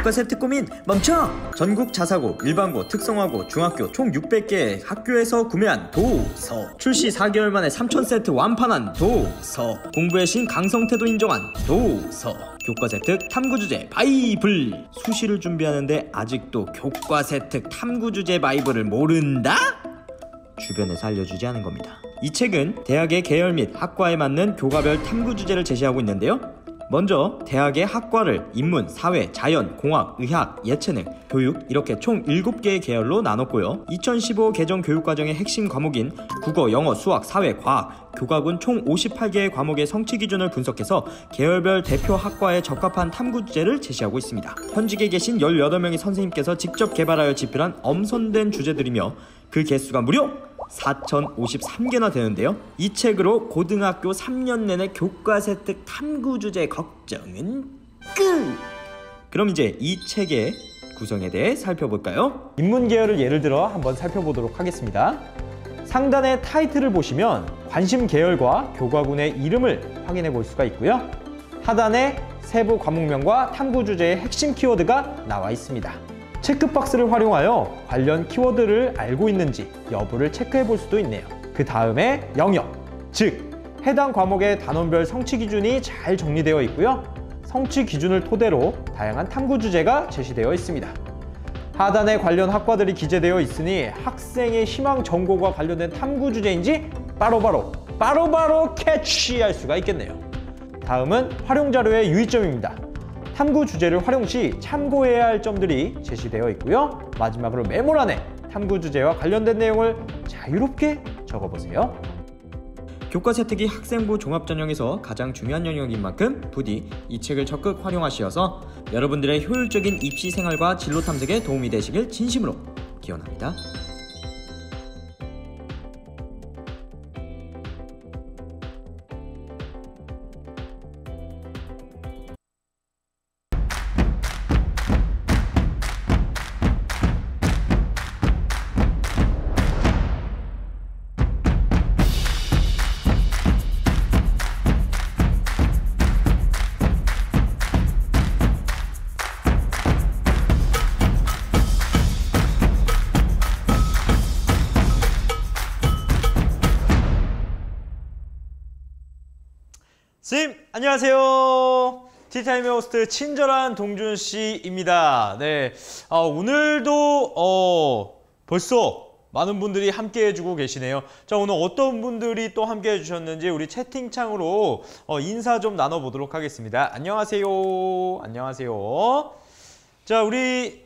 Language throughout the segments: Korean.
교과 세트 고민 멈춰! 전국 자사고, 일반고, 특성화고, 중학교 총 600개 학교에서 구매한 도서, 출시 4개월 만에 3000세트 완판한 도서, 공부의 신 강성태도 인정한 도서, 교과 세트 탐구 주제 바이블. 수시를 준비하는데 아직도 교과 세트 탐구 주제 바이블을 모른다? 주변에서 알려주지 않은 겁니다. 이 책은 대학의 계열 및 학과에 맞는 교과별 탐구 주제를 제시하고 있는데요. 먼저 대학의 학과를 인문, 사회, 자연, 공학, 의학, 예체능, 교육 이렇게 총 7개의 계열로 나눴고요. 2015 개정 교육과정의 핵심 과목인 국어, 영어, 수학, 사회, 과학, 교과군 총 58개의 과목의 성취 기준을 분석해서 계열별 대표 학과에 적합한 탐구 주제를 제시하고 있습니다. 현직에 계신 18명의 선생님께서 직접 개발하여 집필한 엄선된 주제들이며 그 개수가 무려 4053개나 되는데요. 이 책으로 고등학교 3년 내내 교과세 득 탐구 주제 걱정은 끝! 그럼 이제 이 책의 구성에 대해 살펴볼까요? 인문 계열을 예를 들어 한번 살펴보도록 하겠습니다. 상단의 타이틀을 보시면 관심 계열과 교과군의 이름을 확인해 볼 수가 있고요. 하단에 세부 과목명과 탐구 주제의 핵심 키워드가 나와 있습니다. 체크박스를 활용하여 관련 키워드를 알고 있는지 여부를 체크해 볼 수도 있네요. 그 다음에 영역, 즉 해당 과목의 단원별 성취 기준이 잘 정리되어 있고요. 성취 기준을 토대로 다양한 탐구 주제가 제시되어 있습니다. 하단에 관련 학과들이 기재되어 있으니 학생의 희망 전공과 관련된 탐구 주제인지 바로바로 캐치할 수가 있겠네요. 다음은 활용 자료의 유의점입니다. 탐구 주제를 활용 시 참고해야 할 점들이 제시되어 있고요. 마지막으로 메모란에 탐구 주제와 관련된 내용을 자유롭게 적어보세요. 교과 세특이 학생부 종합전형에서 가장 중요한 영역인 만큼 부디 이 책을 적극 활용하시어서 여러분들의 효율적인 입시 생활과 진로 탐색에 도움이 되시길 진심으로 기원합니다. 선생님 안녕하세요. 티타임의 호스트 친절한 동준씨입니다. 네, 오늘도 벌써 많은 분들이 함께 해주고 계시네요. 자, 오늘 어떤 분들이 또 함께 해주셨는지 우리 채팅창으로 인사 좀 나눠보도록 하겠습니다. 안녕하세요. 안녕하세요. 자, 우리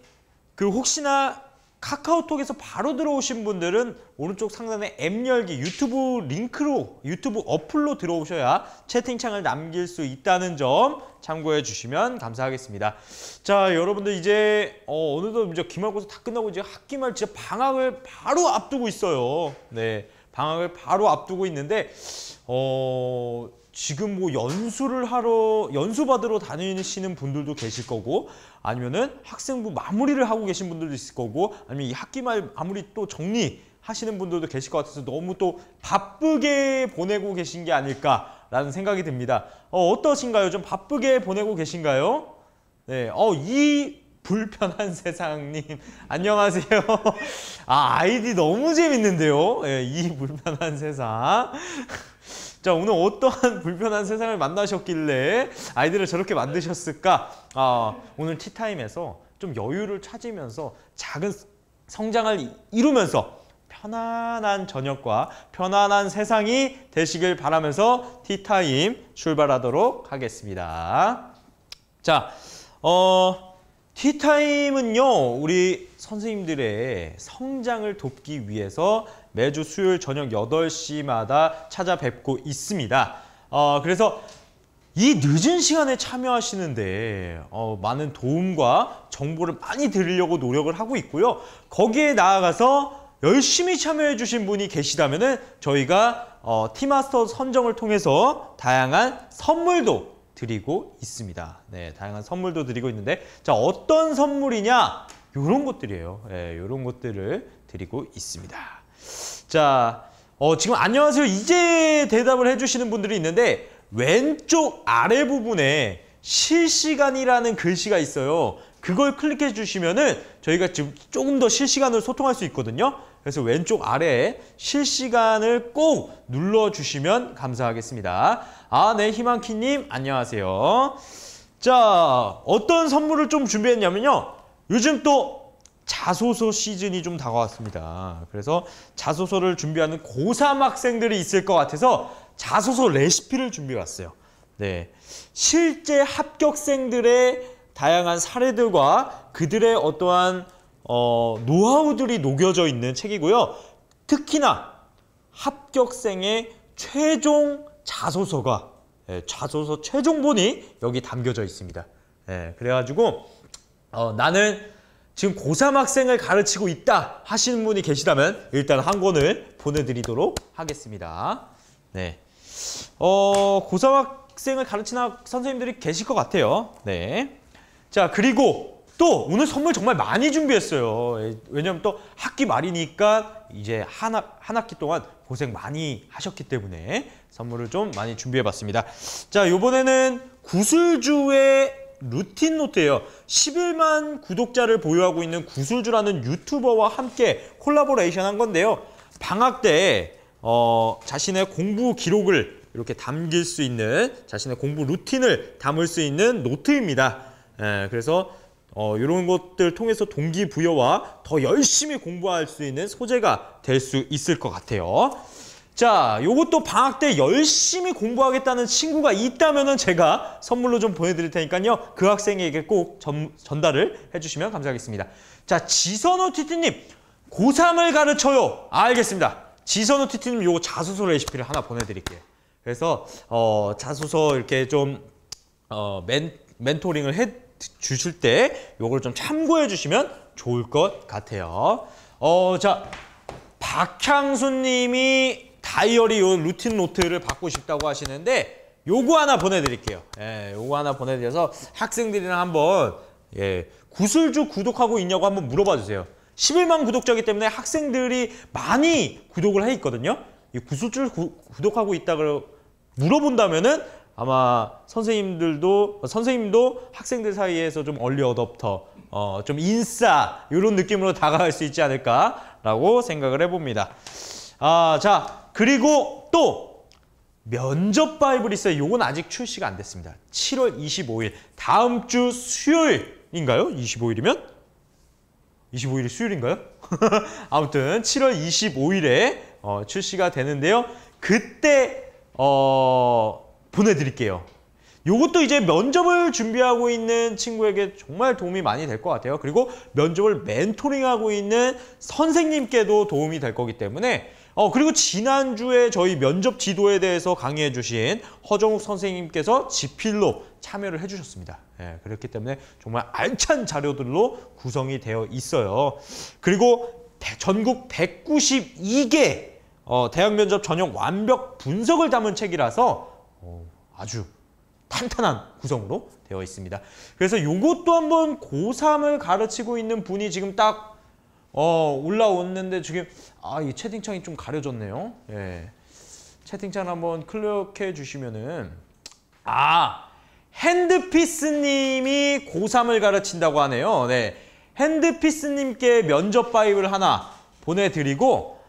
혹시나 카카오톡에서 바로 들어오신 분들은 오른쪽 상단에 앱 열기 유튜브 링크로 유튜브 어플로 들어오셔야 채팅창을 남길 수 있다는 점 참고해 주시면 감사하겠습니다. 자, 여러분들 이제 어느덧 이제 기말고사 다 끝나고 이제 학기말 진짜 방학을 바로 앞두고 있어요. 네, 방학을 바로 앞두고 있는데 지금 뭐 연수 받으러 다니시는 분들도 계실 거고, 아니면은 학생부 마무리를 하고 계신 분들도 있을 거고, 아니면 이 학기말 마무리 또 정리하시는 분들도 계실 것 같아서 너무 또 바쁘게 보내고 계신 게 아닐까라는 생각이 듭니다. 어떠신가요? 좀 바쁘게 보내고 계신가요? 네, 이 불편한 세상님 안녕하세요. 아이디 너무 재밌는데요. 네, 이 불편한 세상. 자, 오늘 어떠한 불편한 세상을 만나셨길래 아이들을 저렇게 만드셨을까? 오늘 티타임에서 좀 여유를 찾으면서 작은 성장을 이루면서 편안한 저녁과 편안한 세상이 되시길 바라면서 티타임 출발하도록 하겠습니다. 자, 티타임은요, 우리 선생님들의 성장을 돕기 위해서 매주 수요일 저녁 8시마다 찾아뵙고 있습니다. 그래서 이 늦은 시간에 참여하시는데 많은 도움과 정보를 많이 드리려고 노력을 하고 있고요. 거기에 나아가서 열심히 참여해 주신 분이 계시다면은 저희가 티마스터 선정을 통해서 다양한 선물도 드리고 있습니다. 네, 다양한 선물도 드리고 있는데, 자, 어떤 선물이냐? 이런 것들이에요. 네, 이런 것들을 드리고 있습니다. 자, 지금 안녕하세요 이제 대답을 해주시는 분들이 있는데, 왼쪽 아래 부분에 실시간이라는 글씨가 있어요. 그걸 클릭해 주시면은 저희가 지금 조금 더 실시간으로 소통할 수 있거든요. 그래서 왼쪽 아래에 실시간을 꼭 눌러주시면 감사하겠습니다. 아, 네, 희망키님 안녕하세요. 자, 어떤 선물을 좀 준비했냐면요. 요즘 또 자소서 시즌이 좀 다가왔습니다. 그래서 자소서를 준비하는 고3 학생들이 있을 것 같아서 자소서 레시피를 준비해왔어요. 네, 실제 합격생들의 다양한 사례들과 그들의 어떠한 노하우들이 녹여져 있는 책이고요. 특히나 합격생의 최종 자소서가 자소서 최종본이 여기 담겨져 있습니다. 그래가지고 나는 지금 고3 학생을 가르치고 있다 하시는 분이 계시다면 일단 한 권을 보내드리도록 하겠습니다. 네, 고3 학생을 가르치는 선생님들이 계실 것 같아요. 네, 자, 그리고 또 오늘 선물 정말 많이 준비했어요. 왜냐하면 또 학기 말이니까 이제 한 학기 동안 고생 많이 하셨기 때문에 선물을 좀 많이 준비해봤습니다. 자, 이번에는 구슬주의 루틴 노트예요. 11만 구독자를 보유하고 있는 구슬주라는 유튜버와 함께 콜라보레이션 한 건데요. 방학 때 자신의 공부 기록을 이렇게 담길 수 있는, 자신의 공부 루틴을 담을 수 있는 노트입니다. 그래서 이런 것들 통해서 동기부여와 더 열심히 공부할 수 있는 소재가 될 수 있을 것 같아요. 자, 요것도 방학 때 열심히 공부하겠다는 친구가 있다면은 제가 선물로 좀 보내드릴 테니까요. 그 학생에게 꼭 전달을 해주시면 감사하겠습니다. 자, 지선호 TT님, 고3을 가르쳐요. 알겠습니다. 지선호 TT님 요거 자소서 레시피를 하나 보내드릴게요. 그래서 자소서 이렇게 좀 멘토링을 해 주실 때 요걸 좀 참고해 주시면 좋을 것 같아요. 자, 박향수님이 다이어리 요 루틴 노트를 받고 싶다고 하시는데 요거 하나 보내드릴게요. 요거 하나 보내드려서 학생들이랑 한번 구슬주 구독하고 있냐고 한번 물어봐 주세요. 11만 구독자이기 때문에 학생들이 많이 구독을 해 있거든요. 이 구슬주를 구독하고 있다고 물어본다면은 아마 선생님도 학생들 사이에서 좀 얼리 어댑터, 좀 인싸 이런 느낌으로 다가갈 수 있지 않을까라고 생각을 해봅니다. 자, 그리고 또 면접 바이블이 있어요. 요건 아직 출시가 안 됐습니다. 7월 25일 다음 주 수요일인가요? 25일이면? 25일이 수요일인가요? 아무튼 7월 25일에 출시가 되는데요. 그때 보내드릴게요. 요것도 이제 면접을 준비하고 있는 친구에게 정말 도움이 많이 될 것 같아요. 그리고 면접을 멘토링하고 있는 선생님께도 도움이 될 거기 때문에 그리고 지난주에 저희 면접 지도에 대해서 강의해 주신 허정욱 선생님께서 지필로 참여를 해주셨습니다. 그렇기 때문에 정말 알찬 자료들로 구성이 되어 있어요. 그리고 전국 192개 대학 면접 전형 완벽 분석을 담은 책이라서 아주 탄탄한 구성으로 되어 있습니다. 그래서 요것도 한번 고3을 가르치고 있는 분이 지금 딱 올라왔는데 지금 이 채팅창이 좀 가려졌네요. 채팅창 한번 클릭해 주시면은 핸드피스님이 고3을 가르친다고 하네요. 네, 핸드피스님께 면접 바이블 하나 보내드리고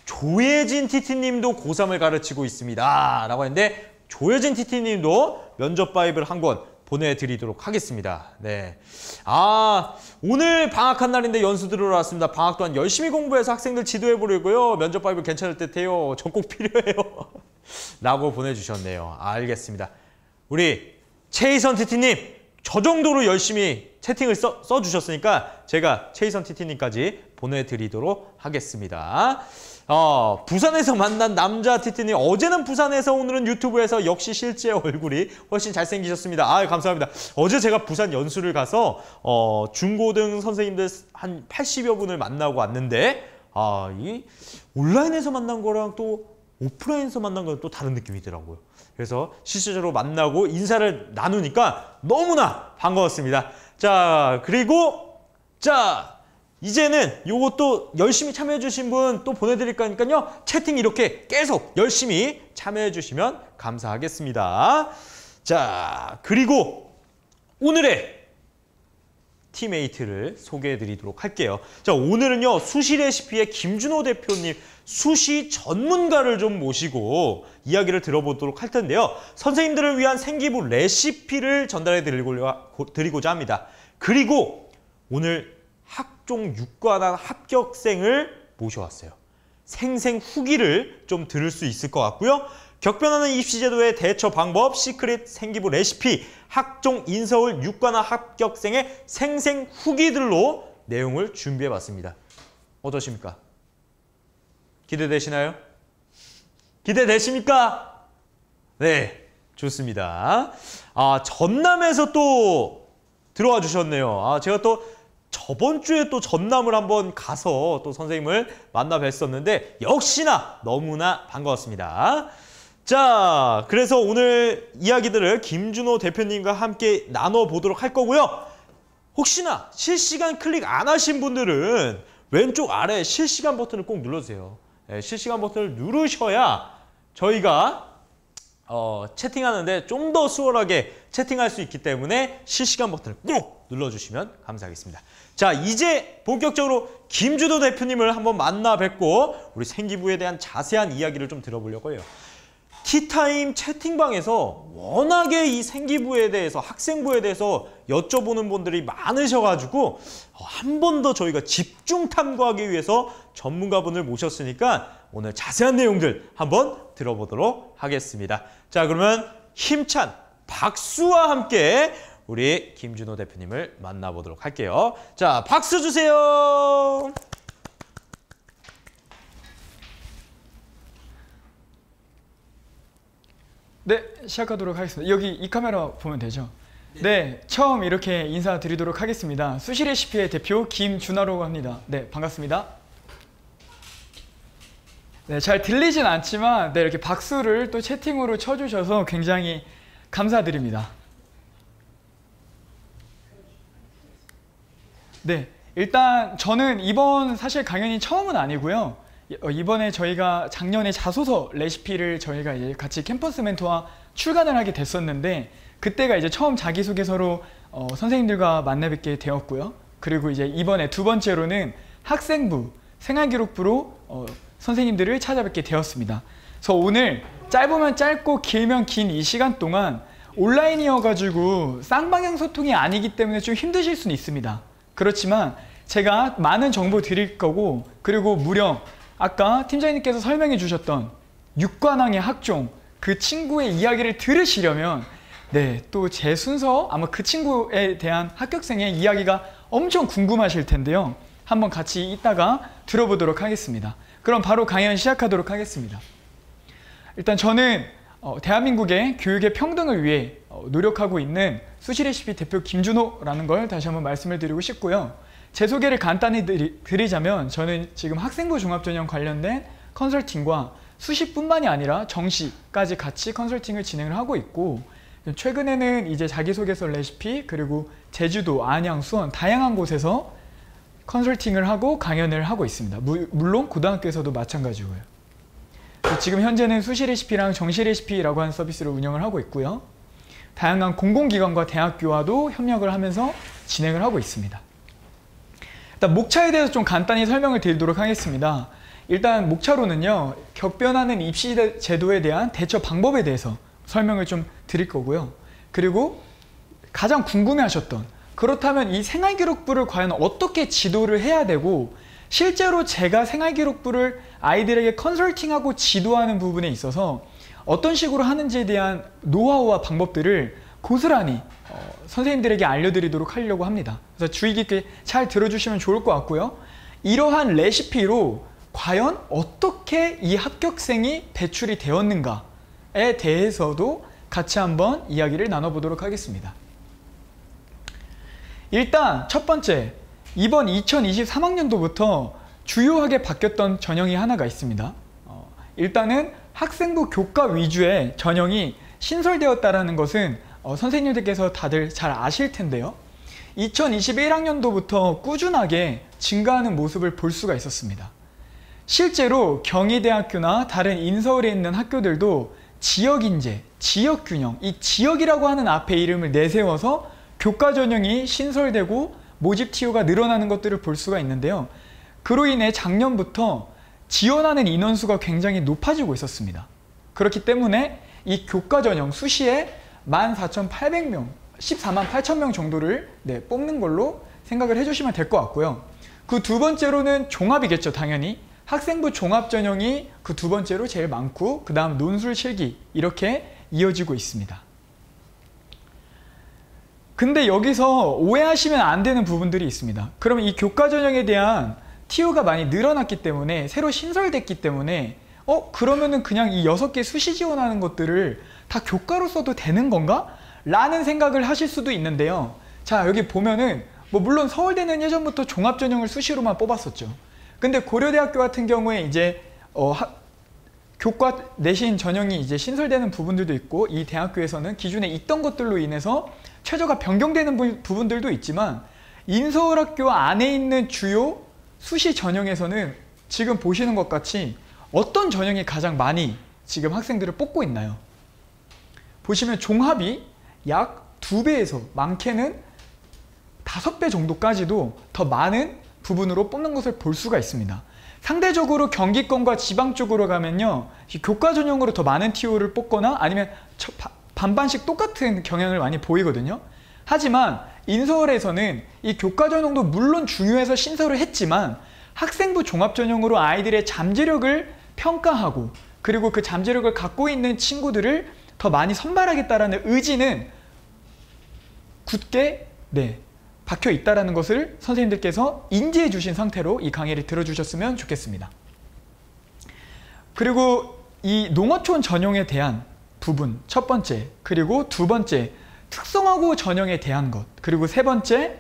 조예진 TT님도 고3을 가르치고 있습니다 라고 했는데 조예진 TT님도 면접 바이블 한 권 보내드리도록 하겠습니다. 네, 오늘 방학한 날인데 연수 들으러 왔습니다. 방학 동안 열심히 공부해서 학생들 지도해보려고요. 면접 바이블 괜찮을 듯해요. 저 꼭 필요해요. 라고 보내주셨네요. 알겠습니다. 우리 최희선 TT님, 저 정도로 열심히 채팅을 써주셨으니까 제가 최희선 TT님까지 보내드리도록 하겠습니다. 부산에서 만난 남자 TT님, 어제는 부산에서 오늘은 유튜브에서 역시 실제 얼굴이 훨씬 잘생기셨습니다. 감사합니다. 어제 제가 부산 연수를 가서 중고등 선생님들 한 80여 분을 만나고 왔는데 이 온라인에서 만난 거랑 또 오프라인에서 만난 거랑 또 다른 느낌이더라고요. 그래서 실질적으로 만나고 인사를 나누니까 너무나 반가웠습니다. 자, 그리고 이제는 요것도 열심히 참여해 주신 분 또 보내드릴 거니까요. 채팅 이렇게 계속 열심히 참여해 주시면 감사하겠습니다. 자, 그리고 오늘의 팀메이트를 소개해 드리도록 할게요. 자, 오늘은요, 수시 레시피의 김준호 대표님, 수시 전문가를 좀 모시고 이야기를 들어보도록 할 텐데요. 선생님들을 위한 생기부 레시피를 전달해 드리고자 합니다. 그리고 오늘 학종 6관왕 합격생을 모셔왔어요. 생생 후기를 좀 들을 수 있을 것 같고요. 격변하는 입시제도의 대처 방법, 시크릿 생기부 레시피, 학종 인서울 6관왕 합격생의 생생 후기들로 내용을 준비해봤습니다. 어떠십니까? 기대되시나요? 기대되십니까? 네, 좋습니다. 전남에서 또 들어와 주셨네요. 제가 또 저번 주에 또 전남을 한번 가서 또 선생님을 만나 뵀었는데 역시나 너무나 반가웠습니다. 자, 그래서 오늘 이야기들을 김준호 대표님과 함께 나눠보도록 할 거고요. 혹시나 실시간 클릭 안 하신 분들은 왼쪽 아래 실시간 버튼을 꼭 눌러주세요. 네, 실시간 버튼을 누르셔야 저희가 채팅하는데 좀 더 수월하게 채팅할 수 있기 때문에 실시간 버튼을 꼭 눌러주시면 감사하겠습니다. 자, 이제 본격적으로 김준호 대표님을 한번 만나 뵙고 우리 생기부에 대한 자세한 이야기를 좀 들어보려고 해요. 티타임 채팅방에서 워낙에 이 생기부에 대해서, 학생부에 대해서 여쭤보는 분들이 많으셔가지고 한 번 더 저희가 집중 탐구하기 위해서 전문가분을 모셨으니까 오늘 자세한 내용들 한번 들어보도록 하겠습니다. 자, 그러면 힘찬 박수와 함께 우리 김준호 대표님을 만나보도록 할게요. 자, 박수 주세요. 네, 시작하도록 하겠습니다. 여기 이 카메라 보면 되죠? 네, 처음 이렇게 인사드리도록 하겠습니다. 수시 레시피의 대표 김준하라고 합니다. 네, 반갑습니다. 네, 잘 들리진 않지만 네, 이렇게 박수를 또 채팅으로 쳐주셔서 굉장히 감사드립니다. 네, 일단 저는 이번 사실 강연이 처음은 아니고요. 이번에 저희가 작년에 자소서 레시피를 저희가 이제 같이 캠퍼스 멘토와 출간을 하게 됐었는데 그때가 이제 처음 자기소개서로 선생님들과 만나 뵙게 되었고요. 그리고 이제 이번에 두 번째로는 학생부, 생활기록부로 선생님들을 찾아뵙게 되었습니다. 그래서 오늘 짧으면 짧고 길면 긴 이 시간 동안 온라인이어가지고 쌍방향 소통이 아니기 때문에 좀 힘드실 수는 있습니다. 그렇지만 제가 많은 정보 드릴 거고 그리고 무려 아까 팀장님께서 설명해 주셨던 6관왕의 학종 그 친구의 이야기를 들으시려면 네, 또 제 순서 아마 그 친구에 대한 합격생의 이야기가 엄청 궁금하실 텐데요. 한번 같이 이따가 들어보도록 하겠습니다. 그럼 바로 강연 시작하도록 하겠습니다. 일단 저는 대한민국의 교육의 평등을 위해 노력하고 있는 수시레시피 대표 김준호라는 걸 다시 한번 말씀을 드리고 싶고요. 제 소개를 간단히 드리자면 저는 지금 학생부 종합전형 관련된 컨설팅과 수시뿐만이 아니라 정시까지 같이 컨설팅을 진행을 하고 있고 최근에는 이제 자기소개서 레시피 그리고 제주도, 안양, 수원 다양한 곳에서 컨설팅을 하고 강연을 하고 있습니다. 물론 고등학교에서도 마찬가지고요. 지금 현재는 수시 레시피랑 정시 레시피라고 하는 서비스를 운영을 하고 있고요. 다양한 공공기관과 대학교와도 협력을 하면서 진행을 하고 있습니다. 일단 목차에 대해서 좀 간단히 설명을 드리도록 하겠습니다. 일단 목차로는요, 격변하는 입시 제도에 대한 대처 방법에 대해서 설명을 좀 드릴 거고요. 그리고 가장 궁금해하셨던 그렇다면 이 생활기록부를 과연 어떻게 지도를 해야 되고 실제로 제가 생활기록부를 아이들에게 컨설팅하고 지도하는 부분에 있어서 어떤 식으로 하는지에 대한 노하우와 방법들을 고스란히 선생님들에게 알려드리도록 하려고 합니다. 그래서 주의 깊게 잘 들어주시면 좋을 것 같고요. 이러한 레시피로 과연 어떻게 이 합격생이 배출이 되었는가에 대해서도 같이 한번 이야기를 나눠보도록 하겠습니다. 일단 첫 번째, 이번 2023학년도부터 주요하게 바뀌었던 전형이 하나가 있습니다. 일단은 학생부 교과 위주의 전형이 신설되었다는 것은 선생님들께서 다들 잘 아실 텐데요. 2021학년도부터 꾸준하게 증가하는 모습을 볼 수가 있었습니다. 실제로 경희대학교나 다른 인서울에 있는 학교들도 지역인재, 지역균형, 이 지역이라고 하는 앞에 이름을 내세워서 교과 전형이 신설되고 모집 TO가 늘어나는 것들을 볼 수가 있는데요. 그로 인해 작년부터 지원하는 인원수가 굉장히 높아지고 있었습니다. 그렇기 때문에 이 교과 전형 수시에 14,800명, 14만 8천 명 정도를 뽑는 걸로 생각을 해주시면 될 것 같고요. 그 두 번째로는 종합이겠죠, 당연히. 학생부 종합 전형이 그 두 번째로 제일 많고 그 다음 논술 실기 이렇게 이어지고 있습니다. 근데 여기서 오해하시면 안 되는 부분들이 있습니다. 그러면 이 교과 전형에 대한 TO가 많이 늘어났기 때문에 새로 신설됐기 때문에 그러면은 그냥 이 6개 수시 지원하는 것들을 다 교과로 써도 되는 건가? 라는 생각을 하실 수도 있는데요. 자, 여기 보면은 물론 서울대는 예전부터 종합 전형을 수시로만 뽑았었죠. 근데 고려대학교 같은 경우에 이제 교과 내신 전형이 이제 신설되는 부분들도 있고 이 대학교에서는 기존에 있던 것들로 인해서 최저가 변경되는 부분들도 있지만 인서울학교 안에 있는 주요 수시 전형에서는 지금 보시는 것 같이 어떤 전형이 가장 많이 지금 학생들을 뽑고 있나요? 보시면 종합이 약 2배에서 많게는 5배 정도까지도 더 많은 부분으로 뽑는 것을 볼 수가 있습니다. 상대적으로 경기권과 지방 쪽으로 가면요, 교과 전형으로 더 많은 TO를 뽑거나 아니면 반반씩 똑같은 경향을 많이 보이거든요. 하지만 인서울에서는 이 교과 전형도 물론 중요해서 신설을 했지만 학생부 종합 전형으로 아이들의 잠재력을 평가하고 그리고 그 잠재력을 갖고 있는 친구들을 더 많이 선발하겠다라는 의지는 굳게 박혀 있다는 것을 선생님들께서 인지해 주신 상태로 이 강의를 들어주셨으면 좋겠습니다. 그리고 이 농어촌 전형에 대한 부분 첫 번째, 그리고 두 번째 특성화고 전형에 대한 것, 그리고 세 번째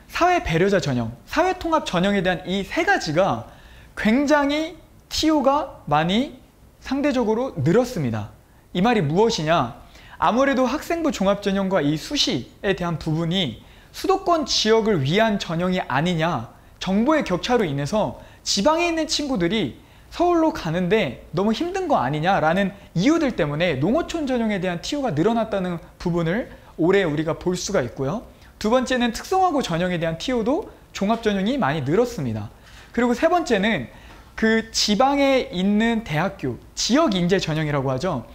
사회 배려자 전형, 사회통합 전형에 대한 이 세 가지가 굉장히 TO가 많이 상대적으로 늘었습니다. 이 말이 무엇이냐? 아무래도 학생부 종합전형과 이 수시에 대한 부분이 수도권 지역을 위한 전형이 아니냐, 정보의 격차로 인해서 지방에 있는 친구들이 서울로 가는데 너무 힘든 거 아니냐라는 이유들 때문에 농어촌 전형에 대한 TO가 늘어났다는 부분을 올해 우리가 볼 수가 있고요. 두 번째는 특성화고 전형에 대한 TO도 종합 전형이 많이 늘었습니다. 그리고 세 번째는 그 지방에 있는 대학교, 지역 인재 전형이라고 하죠.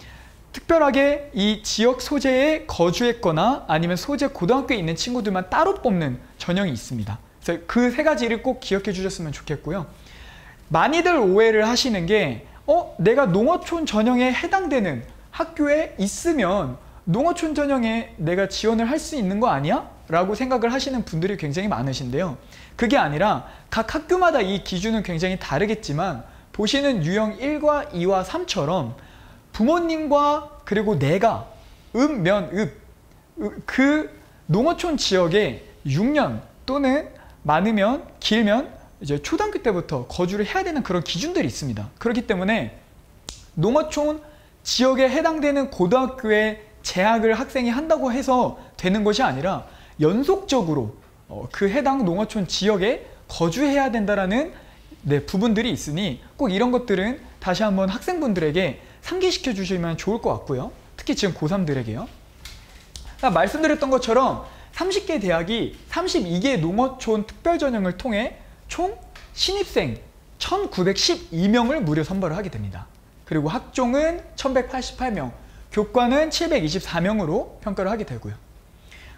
특별하게 이 지역 소재에 거주했거나 아니면 소재 고등학교에 있는 친구들만 따로 뽑는 전형이 있습니다. 그래서 그 세 가지를 꼭 기억해 주셨으면 좋겠고요. 많이들 오해를 하시는 게 내가 농어촌 전형에 해당되는 학교에 있으면 농어촌 전형에 내가 지원을 할 수 있는 거 아니야? 라고 생각을 하시는 분들이 굉장히 많으신데요. 그게 아니라 각 학교마다 이 기준은 굉장히 다르겠지만 보시는 유형 1과 2와 3처럼 부모님과 그리고 내가 그 농어촌 지역에 6년 또는 많으면 길면 이제 초등학교 때부터 거주를 해야 되는 그런 기준들이 있습니다. 그렇기 때문에 농어촌 지역에 해당되는 고등학교에 재학을 학생이 한다고 해서 되는 것이 아니라 연속적으로 그 해당 농어촌 지역에 거주해야 된다라는 부분들이 있으니 꼭 이런 것들은 다시 한번 학생분들에게 상기시켜 주시면 좋을 것 같고요. 특히 지금 고3들에게요. 말씀드렸던 것처럼 30개 대학이 32개 농어촌 특별전형을 통해 총 신입생 1912명을 무려 선발을 하게 됩니다. 그리고 학종은 1188명, 교과는 724명으로 평가를 하게 되고요.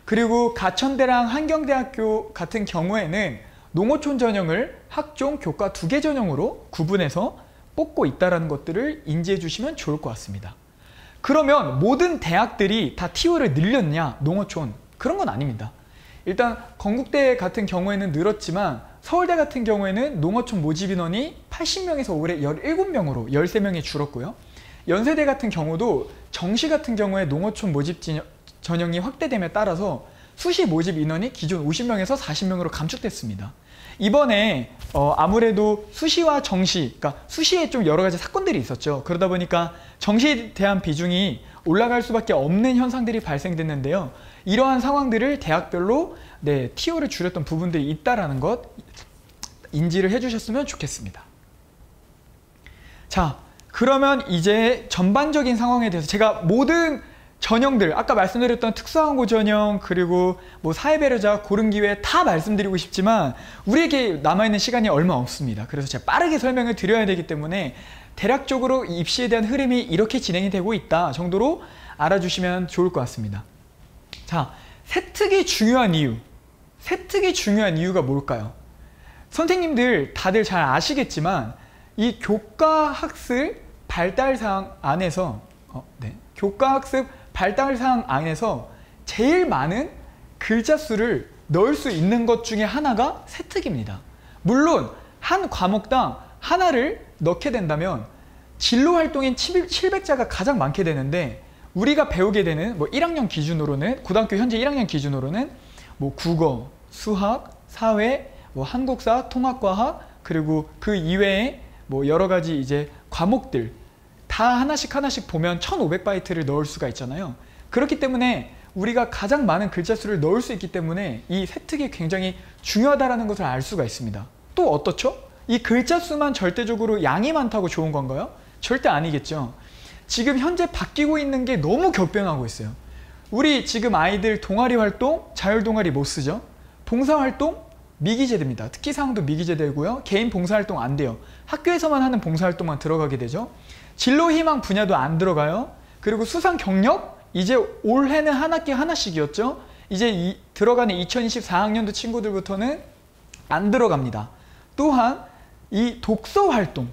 그리고 가천대랑 한경대학교 같은 경우에는 농어촌 전형을 학종, 교과 2개 전형으로 구분해서 뽑고 있다는 것들을 인지해 주시면 좋을 것 같습니다. 그러면 모든 대학들이 다 TO를 늘렸냐? 농어촌. 그런 건 아닙니다. 일단 건국대 같은 경우에는 늘었지만 서울대 같은 경우에는 농어촌 모집 인원이 80명에서 올해 17명으로 13명이 줄었고요. 연세대 같은 경우도 정시 같은 경우에 농어촌 모집 전형이 확대됨에 따라서 수시 모집 인원이 기존 50명에서 40명으로 감축됐습니다. 이번에 아무래도 수시와 정시, 그러니까 수시에 좀 여러 가지 사건들이 있었죠. 그러다 보니까 정시에 대한 비중이 올라갈 수밖에 없는 현상들이 발생됐는데요. 이러한 상황들을 대학별로 TO를 줄였던 부분들이 있다는 것 인지를 해주셨으면 좋겠습니다. 자, 그러면 이제 전반적인 상황에 대해서 제가 모든 전형들, 아까 말씀드렸던 특수항고 전형, 그리고 뭐 사회배려자, 고른기회 다 말씀드리고 싶지만 우리에게 남아있는 시간이 얼마 없습니다. 그래서 제가 빠르게 설명을 드려야 되기 때문에 대략적으로 입시에 대한 흐름이 이렇게 진행이 되고 있다 정도로 알아주시면 좋을 것 같습니다. 자, 세특이 중요한 이유. 세특이 중요한 이유가 뭘까요? 선생님들 다들 잘 아시겠지만 이 교과학습 발달사항 안에서 교과학습 발달사항 안에서 제일 많은 글자 수를 넣을 수 있는 것 중에 하나가 세특입니다. 물론 한 과목당 하나를 넣게 된다면 진로활동인 700자가 가장 많게 되는데 우리가 배우게 되는 뭐 1학년 기준으로는 고등학교 현재 1학년 기준으로는 뭐 국어, 수학, 사회, 뭐 한국사, 통합과학 그리고 그 이외에 뭐 여러 가지 이제 과목들 다 하나씩 보면 1500바이트를 넣을 수가 있잖아요. 그렇기 때문에 우리가 가장 많은 글자 수를 넣을 수 있기 때문에 이 세특이 굉장히 중요하다는 것을 알 수가 있습니다. 또 어떻죠? 이 글자 수만 절대적으로 양이 많다고 좋은 건가요? 절대 아니겠죠. 지금 현재 바뀌고 있는 게 너무 격변하고 있어요. 우리 지금 아이들 동아리 활동, 자율동아리 못 쓰죠? 봉사활동 미기재됩니다. 특기사항도 미기재되고요. 개인 봉사활동 안 돼요. 학교에서만 하는 봉사활동만 들어가게 되죠. 진로희망 분야도 안 들어가요. 그리고 수상 경력 이제 올해는 한 학기 하나씩이었죠. 이제 들어가는 2024학년도 친구들부터는 안 들어갑니다. 또한 이 독서활동,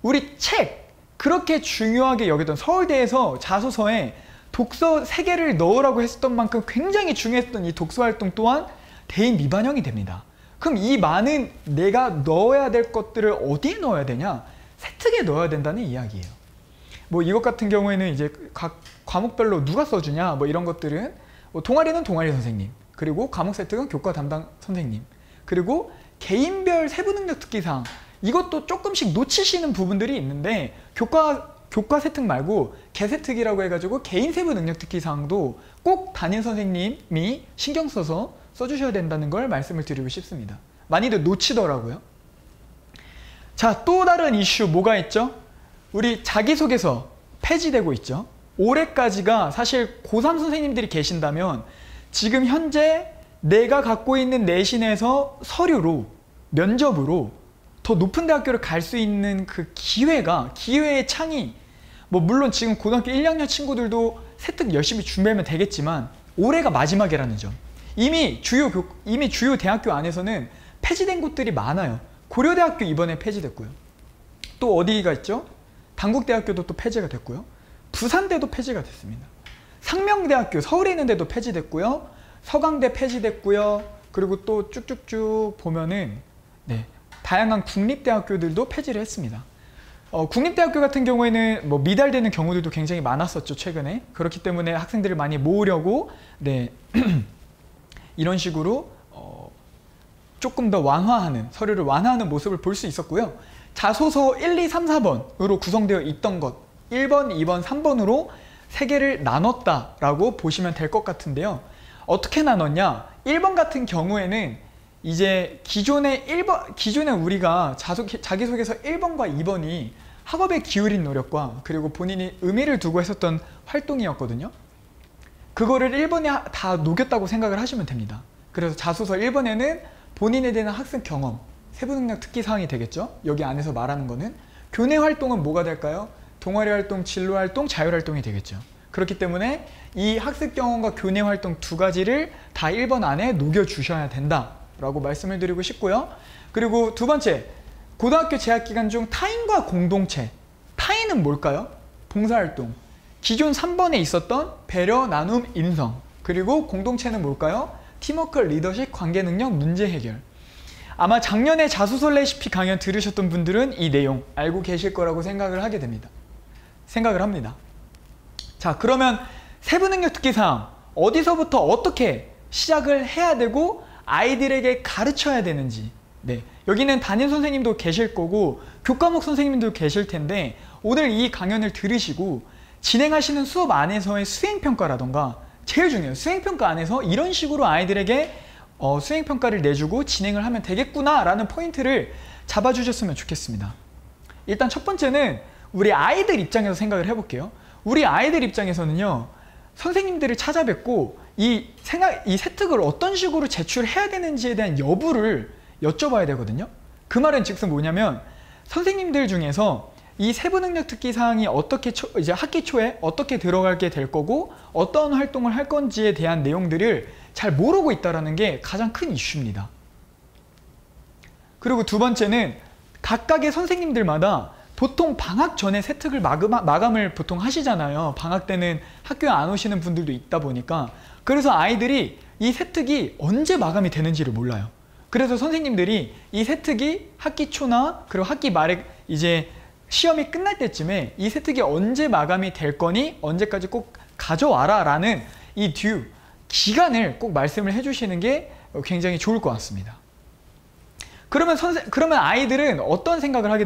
우리 책 그렇게 중요하게 여기던 서울대에서 자소서에 독서 3개를 넣으라고 했었던 만큼 굉장히 중요했던 이 독서활동 또한 대입 미반영이 됩니다. 그럼 이 많은 내가 넣어야 될 것들을 어디에 넣어야 되냐? 세특에 넣어야 된다는 이야기예요. 뭐 이것 같은 경우에는 이제 각 과목별로 누가 써주냐 뭐 이런 것들은 뭐 동아리는 동아리 선생님, 그리고 과목 세특은 교과 담당 선생님, 그리고 개인별 세부능력 특기사항 이것도 조금씩 놓치시는 부분들이 있는데 교과 세특 말고 개세특이라고 해가지고 개인 세부능력 특기사항도 꼭 담임 선생님이 신경 써서 써주셔야 된다는 걸 말씀을 드리고 싶습니다. 많이들 놓치더라고요. 자, 또 다른 이슈 뭐가 있죠? 우리 자기소개서 폐지되고 있죠. 올해까지가 사실 고3 선생님들이 계신다면 지금 현재 내가 갖고 있는 내신에서 서류로 면접으로 더 높은 대학교를 갈 수 있는 그 기회의 창이 뭐 물론 지금 고등학교 1학년 친구들도 세특 열심히 준비하면 되겠지만 올해가 마지막이라는 점. 이미 주요 대학교 안에서는 폐지된 곳들이 많아요. 고려대학교 이번에 폐지됐고요. 또 어디가 있죠? 단국대학교도 또 폐지가 됐고요. 부산대도 폐지가 됐습니다. 상명대학교 서울에 있는 데도 폐지됐고요. 서강대 폐지됐고요. 그리고 또 쭉쭉쭉 보면은 다양한 국립대학교들도 폐지를 했습니다. 국립대학교 같은 경우에는 뭐 미달되는 경우들도 굉장히 많았었죠, 최근에. 그렇기 때문에 학생들을 많이 모으려고 이런 식으로 조금 더 서류를 완화하는 모습을 볼 수 있었고요. 자소서 1, 2, 3, 4번으로 구성되어 있던 것 1번, 2번, 3번으로 3개를 나눴다라고 보시면 될 것 같은데요. 어떻게 나눴냐? 1번 같은 경우에는 이제 기존에 우리가 자기소개서 1번과 2번이 학업에 기울인 노력과 그리고 본인이 의미를 두고 했었던 활동이었거든요. 그거를 1번에 다 녹였다고 생각을 하시면 됩니다. 그래서 자소서 1번에는 본인에 대한 학습 경험, 세부능력 특기사항이 되겠죠. 여기 안에서 말하는 거는 교내 활동은 뭐가 될까요? 동아리 활동, 진로 활동, 자율 활동이 되겠죠. 그렇기 때문에 이 학습 경험과 교내 활동 두 가지를 다 1번 안에 녹여주셔야 된다라고 말씀을 드리고 싶고요. 그리고 두 번째, 고등학교 재학 기간 중 타인과 공동체. 타인은 뭘까요? 봉사활동. 기존 3번에 있었던 배려, 나눔, 인성. 그리고 공동체는 뭘까요? 팀워크, 리더십, 관계능력, 문제 해결. 아마 작년에 자소서 레시피 강연 들으셨던 분들은 이 내용 알고 계실 거라고 생각을 합니다. 자, 그러면 세부능력 특기사항 어디서부터 어떻게 시작을 해야 되고 아이들에게 가르쳐야 되는지. 여기는 담임 선생님도 계실 거고 교과목 선생님도 계실 텐데 오늘 이 강연을 들으시고 진행하시는 수업 안에서의 수행평가라던가 제일 중요해요. 수행평가 안에서 이런 식으로 아이들에게 수행평가를 내주고 진행을 하면 되겠구나 라는 포인트를 잡아주셨으면 좋겠습니다. 일단 첫 번째는 우리 아이들 입장에서 생각을 해볼게요. 우리 아이들 입장에서는요, 선생님들을 찾아뵙고 이 세특을 어떤 식으로 제출해야 되는지에 대한 여부를 여쭤봐야 되거든요. 그 말은 즉슨 뭐냐면 선생님들 중에서 이 세부 능력 특기 사항이 어떻게 이제 학기 초에 어떻게 들어가게 될 거고 어떤 활동을 할 건지에 대한 내용들을 잘 모르고 있다는 게 가장 큰 이슈입니다. 그리고 두 번째는 각각의 선생님들마다 보통 방학 전에 세특을 마감을 보통 하시잖아요. 방학 때는 학교에 안 오시는 분들도 있다 보니까. 그래서 아이들이 이 세특이 언제 마감이 되는지를 몰라요. 그래서 선생님들이 이 세특이 학기 초나 그리고 학기 말에 이제 시험이 끝날 때쯤에 이 세특이 언제 마감이 될 거니 언제까지 꼭 가져와라 라는 이 due 기간을 꼭 말씀을 해주시는 게 굉장히 좋을 것 같습니다. 그러면 아이들은 어떤 생각을 하게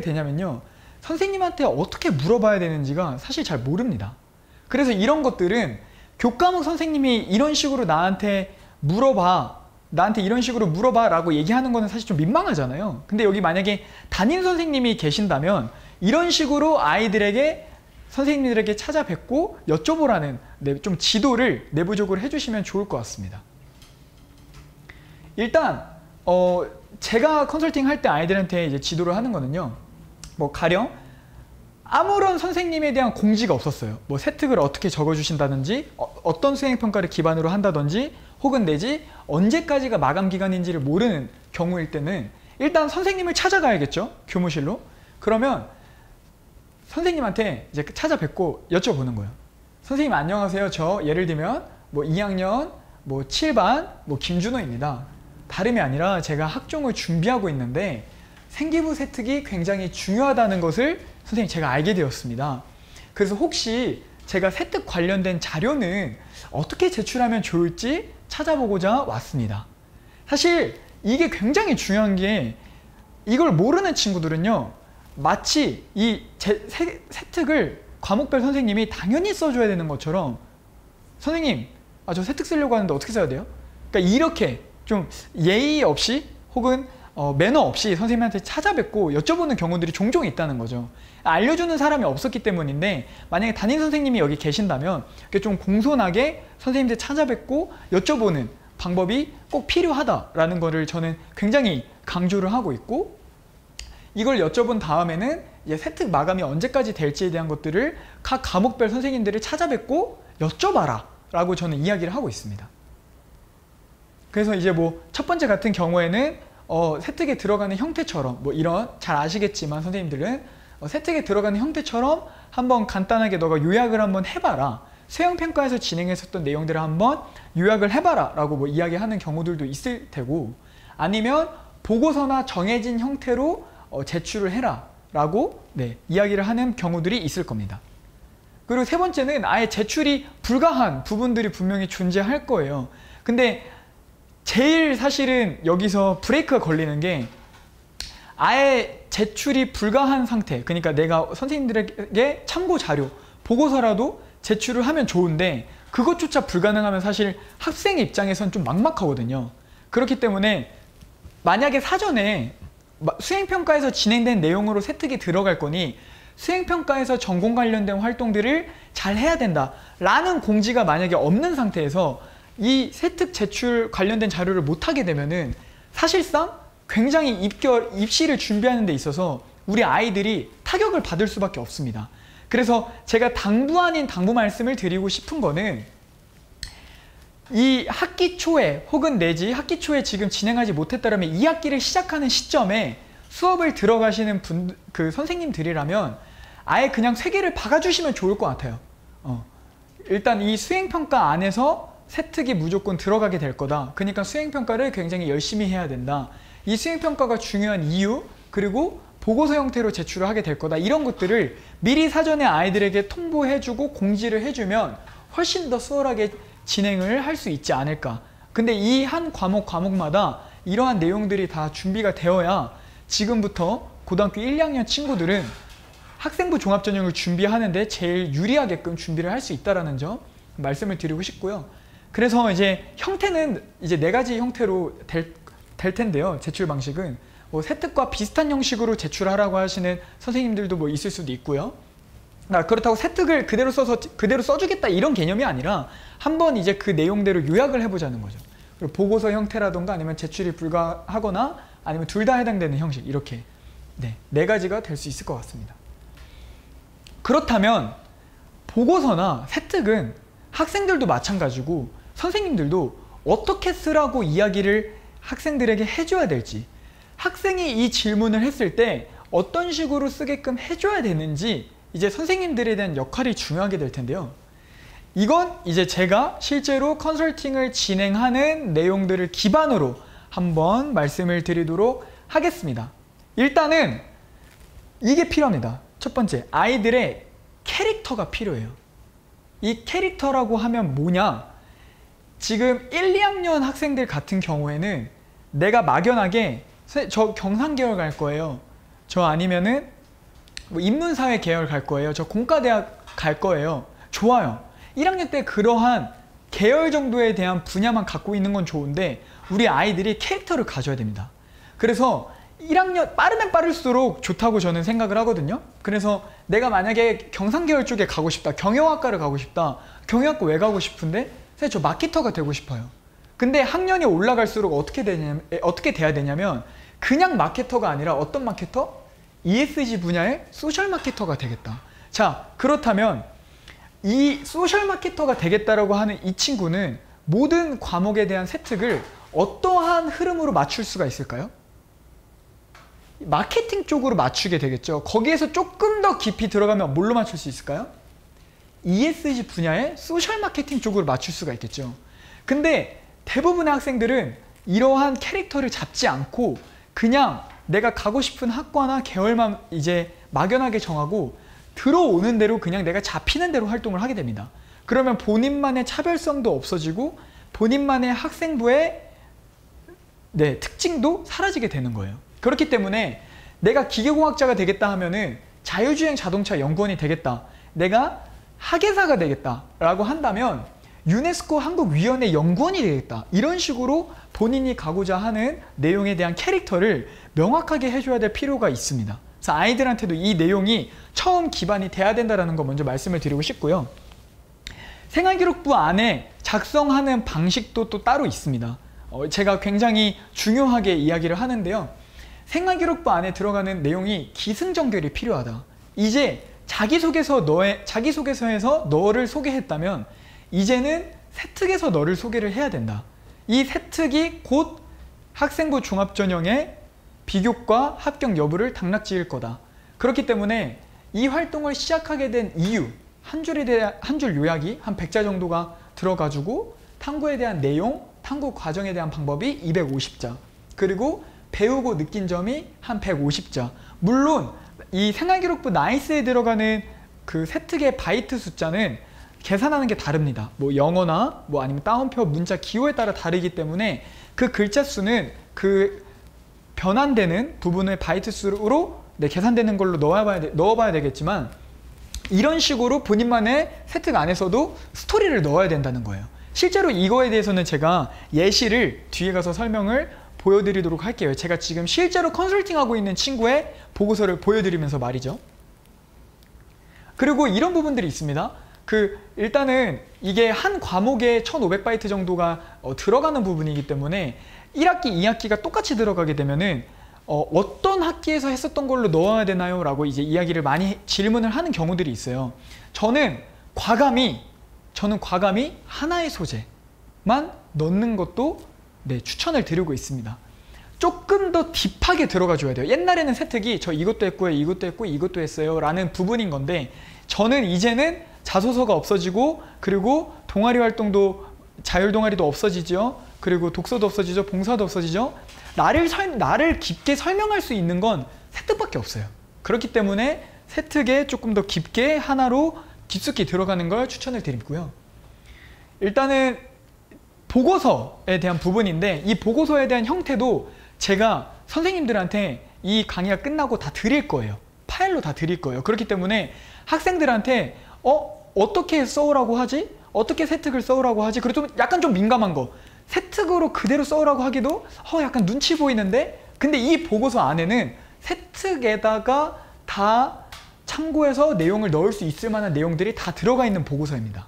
되냐면요. 선생님한테 어떻게 물어봐야 되는지가 사실 잘 모릅니다. 그래서 이런 것들은 교과목 선생님이 이런 식으로 나한테 이런 식으로 물어봐 라고 얘기하는 거는 사실 좀 민망하잖아요. 근데 여기 만약에 담임 선생님이 계신다면 이런 식으로 선생님들에게 찾아뵙고 여쭤보라는 좀 지도를 내부적으로 해주시면 좋을 것 같습니다. 일단 제가 컨설팅 할 때 아이들한테 이제 지도를 하는 거는요. 뭐 가령 아무런 선생님에 대한 공지가 없었어요. 뭐 세특을 어떻게 적어주신다든지 어떤 수행평가를 기반으로 한다든지 혹은 내지 언제까지가 마감 기간인지를 모르는 경우일 때는 일단 선생님을 찾아가야겠죠. 교무실로. 그러면 선생님한테 이제 찾아뵙고 여쭤보는 거예요. 선생님 안녕하세요. 저 예를 들면 뭐 2학년 뭐 7반 뭐 김준호입니다. 다름이 아니라 제가 학종을 준비하고 있는데 생기부 세특이 굉장히 중요하다는 것을 선생님 제가 알게 되었습니다. 그래서 혹시 제가 세특 관련된 자료는 어떻게 제출하면 좋을지 찾아보고자 왔습니다. 사실 이게 굉장히 중요한 게 이걸 모르는 친구들은요. 마치 이 세특을 과목별 선생님이 당연히 써줘야 되는 것처럼 선생님 저 세특 쓰려고 하는데 어떻게 써야 돼요? 그러니까 이렇게 좀 예의 없이 혹은 매너 없이 선생님한테 찾아뵙고 여쭤보는 경우들이 종종 있다는 거죠. 알려주는 사람이 없었기 때문인데 만약에 담임 선생님이 여기 계신다면 좀 공손하게 선생님들 찾아뵙고 여쭤보는 방법이 꼭 필요하다라는 거를 저는 굉장히 강조를 하고 있고 이걸 여쭤본 다음에는 이제 세특 마감이 언제까지 될지에 대한 것들을 각 과목별 선생님들을 찾아뵙고 여쭤봐라 라고 저는 이야기를 하고 있습니다. 그래서 이제 뭐 첫 번째 같은 경우에는 세특에 들어가는 형태처럼 뭐 이런 잘 아시겠지만 선생님들은 세특에 들어가는 형태처럼 한번 간단하게 너가 요약을 한번 해봐라. 수행평가에서 진행했었던 내용들을 한번 요약을 해봐라 라고 뭐 이야기하는 경우들도 있을 테고 아니면 보고서나 정해진 형태로 제출을 해라 라고 이야기를 하는 경우들이 있을 겁니다. 그리고 세 번째는 아예 제출이 불가한 부분들이 분명히 존재할 거예요. 근데 제일 사실은 여기서 브레이크가 걸리는 게 아예 제출이 불가한 상태, 그러니까 내가 선생님들에게 참고 자료, 보고서라도 제출을 하면 좋은데 그것조차 불가능하면 사실 학생의 입장에선 좀 막막하거든요. 그렇기 때문에 만약에 사전에 수행평가에서 진행된 내용으로 세특이 들어갈 거니 수행평가에서 전공 관련된 활동들을 잘 해야 된다 라는 공지가 만약에 없는 상태에서 이 세특 제출 관련된 자료를 못하게 되면은 사실상 굉장히 입시를 준비하는 데 있어서 우리 아이들이 타격을 받을 수밖에 없습니다. 그래서 제가 당부 아닌 당부 말씀을 드리고 싶은 거는 이 학기 초에 혹은 내지 학기 초에 지금 진행하지 못했다면 2학기를 시작하는 시점에 수업을 들어가시는 선생님들이라면 아예 그냥 쇠기를 박아주시면 좋을 것 같아요. 일단 이 수행평가 안에서 세특이 무조건 들어가게 될 거다. 그러니까 수행평가를 굉장히 열심히 해야 된다. 이 수행평가가 중요한 이유 그리고 보고서 형태로 제출을 하게 될 거다. 이런 것들을 미리 사전에 아이들에게 통보해주고 공지를 해주면 훨씬 더 수월하게 진행을 할 수 있지 않을까. 근데 이 한 과목마다 이러한 내용들이 다 준비가 되어야 지금부터 고등학교 1, 2학년 친구들은 학생부 종합전형을 준비하는데 제일 유리하게끔 준비를 할 수 있다는 점 말씀을 드리고 싶고요. 그래서 이제 형태는 이제 4가지 형태로 될 텐데요. 제출 방식은 뭐 세특과 비슷한 형식으로 제출하라고 하시는 선생님들도 뭐 있을 수도 있고요. 그렇다고 세특을 그대로 써서 그대로 써주겠다 이런 개념이 아니라 한번 이제 그 내용대로 요약을 해보자는 거죠. 그리고 보고서 형태라던가 아니면 제출이 불가하거나 아니면 둘 다 해당되는 형식 이렇게 네 가지가 될 수 있을 것 같습니다. 그렇다면 보고서나 세특은 학생들도 마찬가지고 선생님들도 어떻게 쓰라고 이야기를 학생들에게 해줘야 될지, 학생이 이 질문을 했을 때 어떤 식으로 쓰게끔 해줘야 되는지 이제 선생님들에 대한 역할이 중요하게 될 텐데요. 이건 이제 제가 실제로 컨설팅을 진행하는 내용들을 기반으로 한번 말씀을 드리도록 하겠습니다. 일단은 이게 필요합니다. 첫 번째, 아이들의 캐릭터가 필요해요. 이 캐릭터라고 하면 뭐냐? 지금 1, 2학년 학생들 같은 경우에는 내가 막연하게 저 경상계열 갈 거예요. 저 아니면은 뭐 인문사회 계열 갈 거예요. 저 공과대학 갈 거예요. 좋아요. 1학년 때 그러한 계열 정도에 대한 분야만 갖고 있는 건 좋은데 우리 아이들이 캐릭터를 가져야 됩니다. 그래서 1학년 빠르면 빠를수록 좋다고 저는 생각을 하거든요. 그래서 내가 만약에 경상계열 쪽에 가고 싶다, 경영학과를 가고 싶다, 경영학과 왜 가고 싶은데 사실 저 마케터가 되고 싶어요. 근데 학년이 올라갈수록 어떻게 돼야 되냐면 그냥 마케터가 아니라 어떤 마케터? ESG 분야의 소셜 마케터가 되겠다. 자, 그렇다면 이 소셜 마케터가 되겠다라고 하는 이 친구는 모든 과목에 대한 세특을 어떠한 흐름으로 맞출 수가 있을까요? 마케팅 쪽으로 맞추게 되겠죠. 거기에서 조금 더 깊이 들어가면 뭘로 맞출 수 있을까요? ESG 분야의 소셜 마케팅 쪽으로 맞출 수가 있겠죠. 근데 대부분의 학생들은 이러한 캐릭터를 잡지 않고 그냥 내가 가고 싶은 학과나 계열만 이제 막연하게 정하고 들어오는 대로 그냥 내가 잡히는 대로 활동을 하게 됩니다. 그러면 본인만의 차별성도 없어지고 본인만의 학생부의 특징도 사라지게 되는 거예요. 그렇기 때문에 내가 기계공학자가 되겠다 하면은 자율주행 자동차 연구원이 되겠다, 내가 학예사가 되겠다 라고 한다면 유네스코 한국위원회 연구원이 되겠다, 이런 식으로 본인이 가고자 하는 내용에 대한 캐릭터를 명확하게 해줘야 될 필요가 있습니다. 그래서 아이들한테도 이 내용이 처음 기반이 돼야 된다는 거 먼저 말씀을 드리고 싶고요. 생활기록부 안에 작성하는 방식도 또 따로 있습니다. 제가 굉장히 중요하게 이야기를 하는데요. 생활기록부 안에 들어가는 내용이 기승전결이 필요하다. 이제 자기소개서에서 너를 소개했다면 이제는 세특에서 너를 소개를 해야 된다. 이 세특이 곧 학생부 종합전형의 비교과 합격 여부를 당락지을 거다. 그렇기 때문에 이 활동을 시작하게 된 이유, 한 줄 요약이 한 100자 정도가 들어가지고 탐구에 대한 내용, 탐구 과정에 대한 방법이 250자, 그리고 배우고 느낀 점이 한 150자. 물론 이 생활기록부 나이스에 들어가는 그 세특의 바이트 숫자는 계산하는 게 다릅니다. 뭐 영어나 뭐 아니면 따옴표 문자 기호에 따라 다르기 때문에 그 글자 수는 그 변환되는 부분의 바이트 수로 계산되는 걸로 넣어봐야 되겠지만, 이런 식으로 본인만의 세특 안에서도 스토리를 넣어야 된다는 거예요. 실제로 이거에 대해서는 제가 예시를 뒤에 가서 설명을 보여드리도록 할게요. 제가 지금 실제로 컨설팅하고 있는 친구의 보고서를 보여드리면서 말이죠. 그리고 이런 부분들이 있습니다. 일단은 이게 한 과목에 1500바이트 정도가 들어가는 부분이기 때문에 1학기, 2학기가 똑같이 들어가게 되면은 어떤 학기에서 했었던 걸로 넣어야 되나요? 라고 이제 이야기를 많이 질문을 하는 경우들이 있어요. 저는 과감히 하나의 소재만 넣는 것도 추천을 드리고 있습니다. 조금 더 딥하게 들어가 줘야 돼요. 옛날에는 세특이 저 이것도 했고요, 이것도 했고, 이것도 했어요 라는 부분인 건데, 저는 이제는 자소서가 없어지고, 그리고 동아리 활동도, 자율동아리도 없어지죠. 그리고 독서도 없어지죠. 봉사도 없어지죠. 나를 깊게 설명할 수 있는 건 세특밖에 없어요. 그렇기 때문에 세특에 조금 더 깊게 하나로 깊숙이 들어가는 걸 추천을 드리고요. 일단은 보고서에 대한 부분인데, 이 보고서에 대한 형태도 제가 선생님들한테 이 강의가 끝나고 다 드릴 거예요. 파일로 다 드릴 거예요. 그렇기 때문에 학생들한테 어떻게 써오라고 하지? 어떻게 세특을 써오라고 하지? 그리고 약간 좀 민감한 거, 세특으로 그대로 써오라고 하기도 약간 눈치 보이는데, 근데 이 보고서 안에는 세특에다가 다 참고해서 내용을 넣을 수 있을 만한 내용들이 다 들어가 있는 보고서입니다.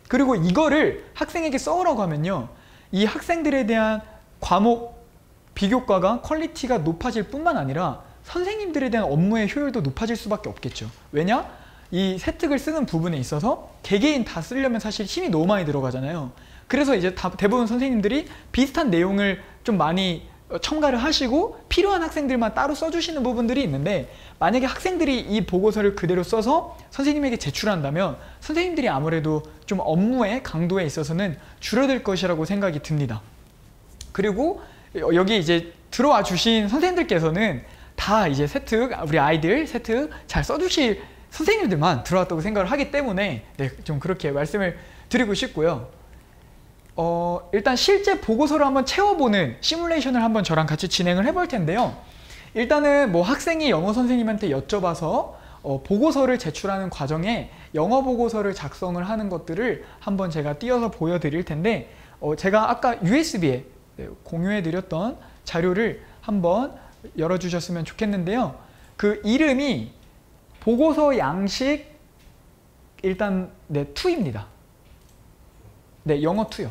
그리고 이거를 학생에게 써오라고 하면요, 이 학생들에 대한 과목 비교과가 퀄리티가 높아질 뿐만 아니라 선생님들에 대한 업무의 효율도 높아질 수밖에 없겠죠. 왜냐? 이 세특을 쓰는 부분에 있어서 개개인 다 쓰려면 사실 힘이 너무 많이 들어가잖아요. 그래서 이제 대부분 선생님들이 비슷한 내용을 좀 많이 첨가를 하시고 필요한 학생들만 따로 써주시는 부분들이 있는데, 만약에 학생들이 이 보고서를 그대로 써서 선생님에게 제출한다면 선생님들이 아무래도 좀 업무의 강도에 있어서는 줄어들 것이라고 생각이 듭니다. 그리고 여기 이제 들어와 주신 선생님들께서는 다 이제 세특, 우리 아이들 세특 잘 써주실 선생님들만 들어왔다고 생각을 하기 때문에 네, 좀 그렇게 말씀을 드리고 싶고요. 일단 실제 보고서를 한번 채워보는 시뮬레이션을 한번 저랑 같이 진행을 해볼 텐데요. 일단은 뭐 학생이 영어 선생님한테 여쭤봐서 보고서를 제출하는 과정에 영어 보고서를 작성을 하는 것들을 한번 제가 띄어서 보여드릴 텐데, 제가 아까 USB에 공유해 드렸던 자료를 한번 열어주셨으면 좋겠는데요. 그 이름이 보고서 양식 일단 네, 2입니다. 네, 영어 2요.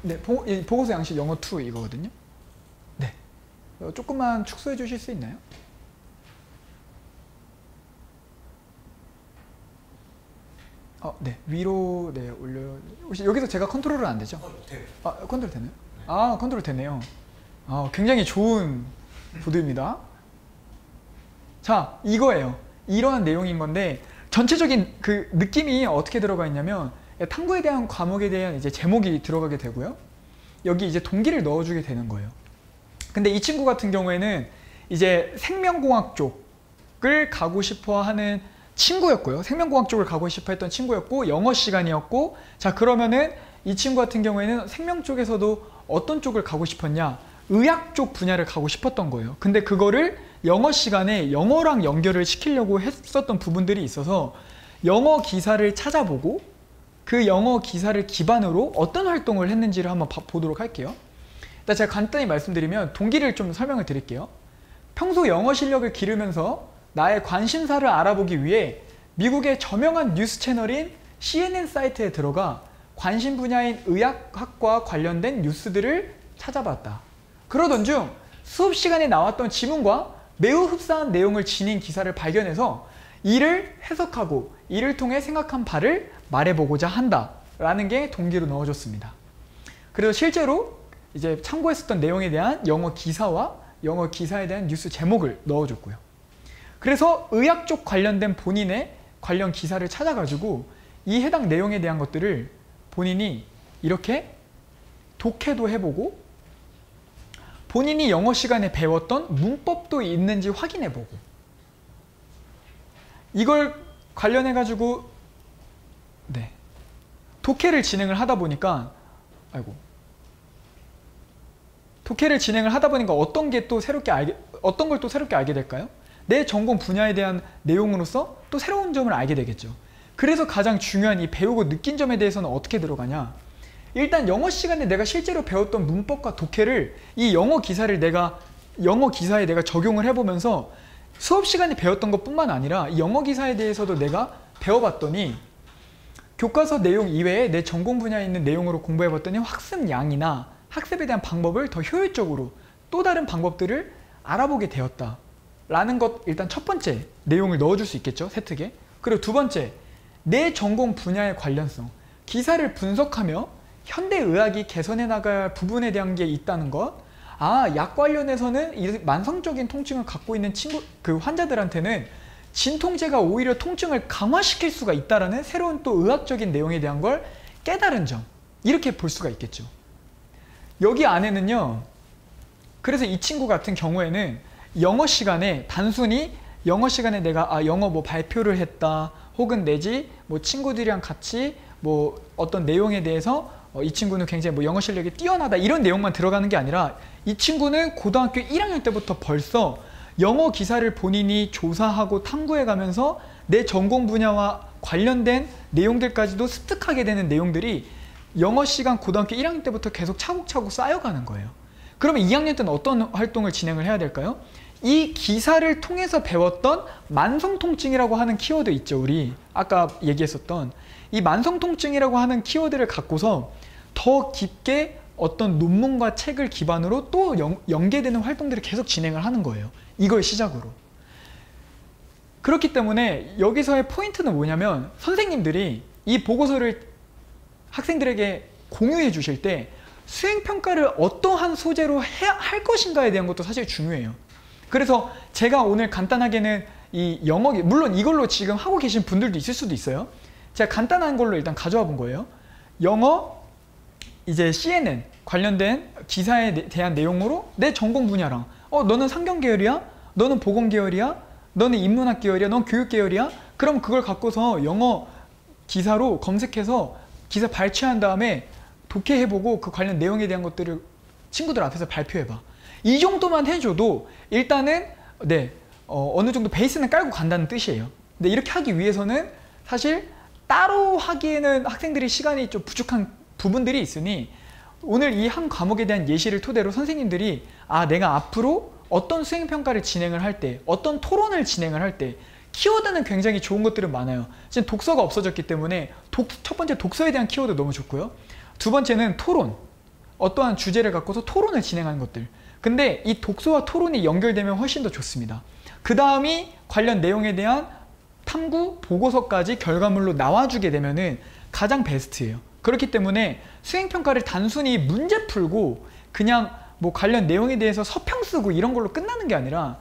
네, 보고서 양식 영어 2 이거거든요. 네, 조금만 축소해 주실 수 있나요? 네, 위로 네 올려. 혹시 여기서 제가 컨트롤은 안 되죠? 네. 컨트롤 되나요? 컨트롤 되네요. 굉장히 좋은 보드입니다. 자, 이거예요. 이러한 내용인 건데 전체적인 그 느낌이 어떻게 들어가 있냐면, 탐구에 대한 과목에 대한 이제 제목이 들어가게 되고요. 여기 이제 동기를 넣어주게 되는 거예요. 근데 이 친구 같은 경우에는 이제 생명공학 쪽을 가고 싶어 하는 친구였고요. 생명공학 쪽을 가고 싶어 했던 친구였고, 영어 시간이었고, 자, 그러면은 이 친구 같은 경우에는 생명 쪽에서도 어떤 쪽을 가고 싶었냐? 의학 쪽 분야를 가고 싶었던 거예요. 근데 그거를 영어 시간에 영어랑 연결을 시키려고 했었던 부분들이 있어서 영어 기사를 찾아보고 그 영어 기사를 기반으로 어떤 활동을 했는지를 한번 보도록 할게요. 일단 제가 간단히 말씀드리면 동기를 좀 설명을 드릴게요. 평소 영어 실력을 기르면서 나의 관심사를 알아보기 위해 미국의 저명한 뉴스 채널인 CNN 사이트에 들어가 관심 분야인 의학학과 관련된 뉴스들을 찾아봤다. 그러던 중 수업 시간에 나왔던 지문과 매우 흡사한 내용을 지닌 기사를 발견해서 이를 해석하고 이를 통해 생각한 바를 말해보고자 한다 라는 게 동기로 넣어줬습니다. 그래서 실제로 이제 참고했었던 내용에 대한 영어 기사와 영어 기사에 대한 뉴스 제목을 넣어줬고요. 그래서 의학 쪽 관련된 본인의 관련 기사를 찾아가지고 이 해당 내용에 대한 것들을 본인이 이렇게 독해도 해보고 본인이 영어 시간에 배웠던 문법도 있는지 확인해보고, 이걸 관련해가지고 네, 독해를 진행을 하다 보니까 독해를 진행을 하다 보니까 어떤 걸 또 새롭게 알게 될까요? 내 전공 분야에 대한 내용으로서 또 새로운 점을 알게 되겠죠. 그래서 가장 중요한 이 배우고 느낀 점에 대해서는 어떻게 들어가냐? 일단 영어 시간에 내가 실제로 배웠던 문법과 독해를 이 영어 기사에 내가 적용을 해보면서 수업 시간에 배웠던 것뿐만 아니라 이 영어 기사에 대해서도 내가 배워봤더니 교과서 내용 이외에 내 전공 분야에 있는 내용으로 공부해봤더니 학습량이나 학습에 대한 방법을 더 효율적으로 또 다른 방법들을 알아보게 되었다 라는 것, 일단 첫 번째 내용을 넣어줄 수 있겠죠, 세특에. 그리고 두 번째, 내 전공 분야의 관련성, 기사를 분석하며 현대의학이 개선해 나갈 부분에 대한 게 있다는 것. 약 관련해서는 이 만성적인 통증을 갖고 있는 환자들한테는 진통제가 오히려 통증을 강화시킬 수가 있다는 새로운 또 의학적인 내용에 대한 걸 깨달은 점, 이렇게 볼 수가 있겠죠. 여기 안에는요, 그래서 이 친구 같은 경우에는 영어 시간에 단순히 영어 시간에 내가 영어 뭐 발표를 했다, 혹은 내지 뭐 친구들이랑 같이 뭐 어떤 내용에 대해서 이 친구는 굉장히 뭐 영어 실력이 뛰어나다 이런 내용만 들어가는 게 아니라, 이 친구는 고등학교 1학년 때부터 벌써 영어 기사를 본인이 조사하고 탐구해 가면서 내 전공 분야와 관련된 내용들까지도 습득하게 되는 내용들이 영어 시간 고등학교 1학년 때부터 계속 차곡차곡 쌓여가는 거예요. 그러면 2학년 때는 어떤 활동을 진행을 해야 될까요? 이 기사를 통해서 배웠던 만성통증이라고 하는 키워드 있죠. 우리 아까 얘기했었던 이 만성통증이라고 하는 키워드를 갖고서 더 깊게 어떤 논문과 책을 기반으로 또 연계되는 활동들을 계속 진행을 하는 거예요. 이걸 시작으로. 그렇기 때문에 여기서의 포인트는 뭐냐면 선생님들이 이 보고서를 학생들에게 공유해 주실 때 수행평가를 어떠한 소재로 할 것인가에 대한 것도 사실 중요해요. 그래서 제가 오늘 간단하게는 이 영어, 물론 이걸로 지금 하고 계신 분들도 있을 수도 있어요. 제가 간단한 걸로 일단 가져와 본 거예요. 영어, 이제 CNN 관련된 기사에 대한 내용으로 내 전공 분야랑 너는 상경 계열이야? 너는 보건 계열이야? 너는 인문학 계열이야? 넌 교육 계열이야? 그럼 그걸 갖고서 영어 기사로 검색해서 기사 발췌한 다음에 독해해보고 그 관련 내용에 대한 것들을 친구들 앞에서 발표해봐. 이 정도만 해줘도 일단은 어느 정도 베이스는 깔고 간다는 뜻이에요. 근데 이렇게 하기 위해서는 사실 따로 하기에는 학생들이 시간이 좀 부족한 부분들이 있으니 오늘 이 한 과목에 대한 예시를 토대로 선생님들이 내가 앞으로 어떤 수행평가를 진행을 할 때, 어떤 토론을 진행을 할 때 키워드는 굉장히 좋은 것들은 많아요. 지금 독서가 없어졌기 때문에 첫 번째 독서에 대한 키워드 너무 좋고요. 두 번째는 토론, 어떠한 주제를 갖고서 토론을 진행하는 것들. 근데 이 독서와 토론이 연결되면 훨씬 더 좋습니다. 그 다음이 관련 내용에 대한 탐구, 보고서까지 결과물로 나와주게 되면은 가장 베스트예요. 그렇기 때문에 수행평가를 단순히 문제 풀고 그냥 뭐 관련 내용에 대해서 서평 쓰고 이런 걸로 끝나는 게 아니라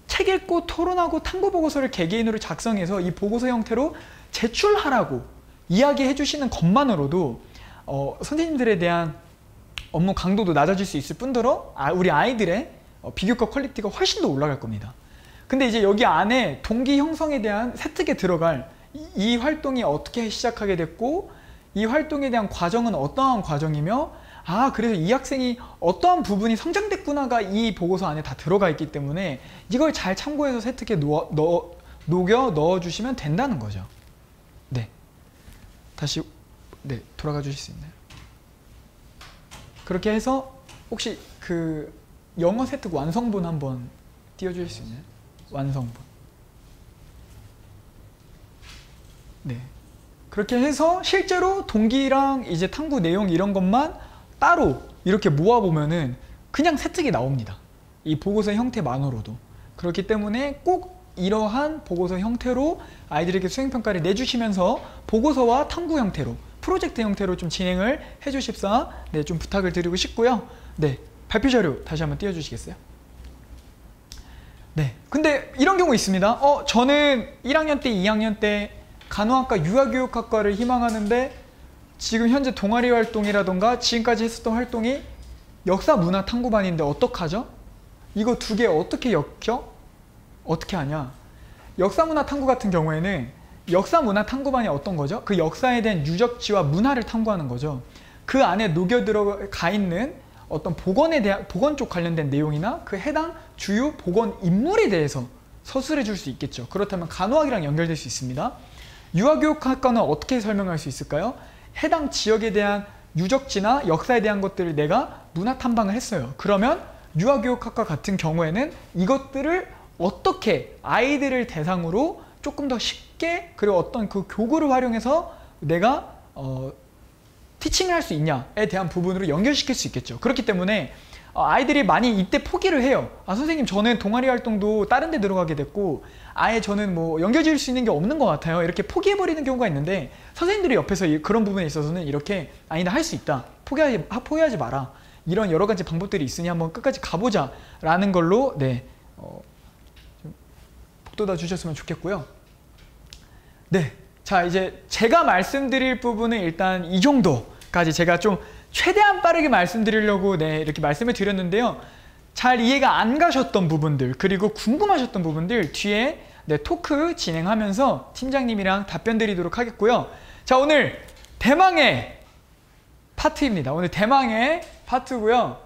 책 읽고 토론하고 탐구 보고서를 개개인으로 작성해서 이 보고서 형태로 제출하라고 이야기해 주시는 것만으로도 선생님들에 대한 업무 강도도 낮아질 수 있을 뿐더러 우리 아이들의 비교과 퀄리티가 훨씬 더 올라갈 겁니다. 근데 이제 여기 안에 동기 형성에 대한 세특에 들어갈 이 활동이 어떻게 시작하게 됐고 이 활동에 대한 과정은 어떠한 과정이며 그래서 이 학생이 어떠한 부분이 성장됐구나가 이 보고서 안에 다 들어가 있기 때문에 이걸 잘 참고해서 세특에 녹여 넣어주시면 된다는 거죠. 네, 다시 돌아가 주실 수 있나요? 그렇게 해서 혹시 그 영어 세특 완성본 한번 띄워주실 수 있나요? 완성본. 네. 그렇게 해서 실제로 동기랑 이제 탐구 내용 이런 것만 따로 이렇게 모아보면은 그냥 세특이 나옵니다. 이 보고서 형태만으로도. 그렇기 때문에 꼭 이러한 보고서 형태로 아이들에게 수행평가를 내주시면서 보고서와 탐구 형태로 프로젝트 형태로 좀 진행을 해주십사 좀 부탁을 드리고 싶고요. 발표 자료 다시 한번 띄워주시겠어요? 근데 이런 경우 있습니다. 저는 1학년 때, 2학년 때 간호학과 유아교육학과를 희망하는데 지금 현재 동아리 활동이라던가 지금까지 했었던 활동이 역사문화탐구반인데 어떡하죠? 이거 두 개 어떻게 엮여? 어떻게 하냐? 역사문화탐구 같은 경우에는 역사문화탐구반이 어떤 거죠? 그 역사에 대한 유적지와 문화를 탐구하는 거죠. 그 안에 녹여 들어가 있는 어떤 보건 쪽 관련된 내용이나 그 해당 주요 보건 인물에 대해서 서술해 줄 수 있겠죠. 그렇다면 간호학이랑 연결될 수 있습니다. 유아교육학과는 어떻게 설명할 수 있을까요? 해당 지역에 대한 유적지나 역사에 대한 것들을 내가 문화 탐방을 했어요. 그러면 유아교육학과 같은 경우에는 이것들을 어떻게 아이들을 대상으로 조금 더 쉽게 그리고 어떤 그 교구를 활용해서 내가 티칭을 할 수 있냐에 대한 부분으로 연결시킬 수 있겠죠. 그렇기 때문에 아이들이 많이 이때 포기를 해요. 선생님 저는 동아리 활동도 다른 데 들어가게 됐고 아예 저는 뭐 연결 지을 수 있는 게 없는 것 같아요. 이렇게 포기해버리는 경우가 있는데 선생님들이 옆에서 그런 부분에 있어서는 이렇게 아니다 할 수 있다. 포기하지 마라. 이런 여러 가지 방법들이 있으니 한번 끝까지 가보자 라는 걸로 좀 북돋아 주셨으면 좋겠고요. 자 이제 제가 말씀드릴 부분은 일단 이 정도까지 제가 좀 최대한 빠르게 말씀드리려고 이렇게 말씀을 드렸는데요. 잘 이해가 안 가셨던 부분들 그리고 궁금하셨던 부분들 뒤에 토크 진행하면서 팀장님이랑 답변 드리도록 하겠고요. 자 오늘 대망의 파트입니다. 오늘 대망의 파트고요.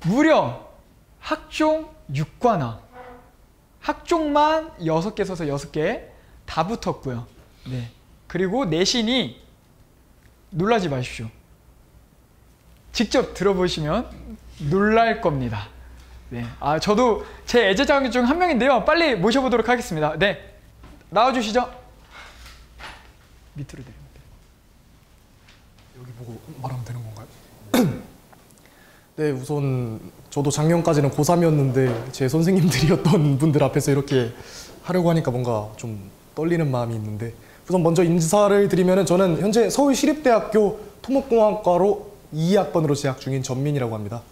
무려 학종 6관화 학종만 6개 써서 6개 다 붙었고요. 네. 그리고 내신이 놀라지 마십시오. 직접 들어보시면 놀랄 겁니다. 네. 저도 제 애제자녀 중 한 명인데요. 빨리 모셔보도록 하겠습니다. 네. 나와주시죠. 밑으로 내립니다. 여기 보고 말하면 되는 건가요? 네, 우선 저도 작년까지는 고3이었는데 제 선생님들이었던 분들 앞에서 이렇게 하려고 하니까 뭔가 좀 떨리는 마음이 있는데, 우선 먼저 인사를 드리면은 저는 현재 서울시립대학교 토목공학과로 2학번으로 재학 중인 전민이라고 합니다.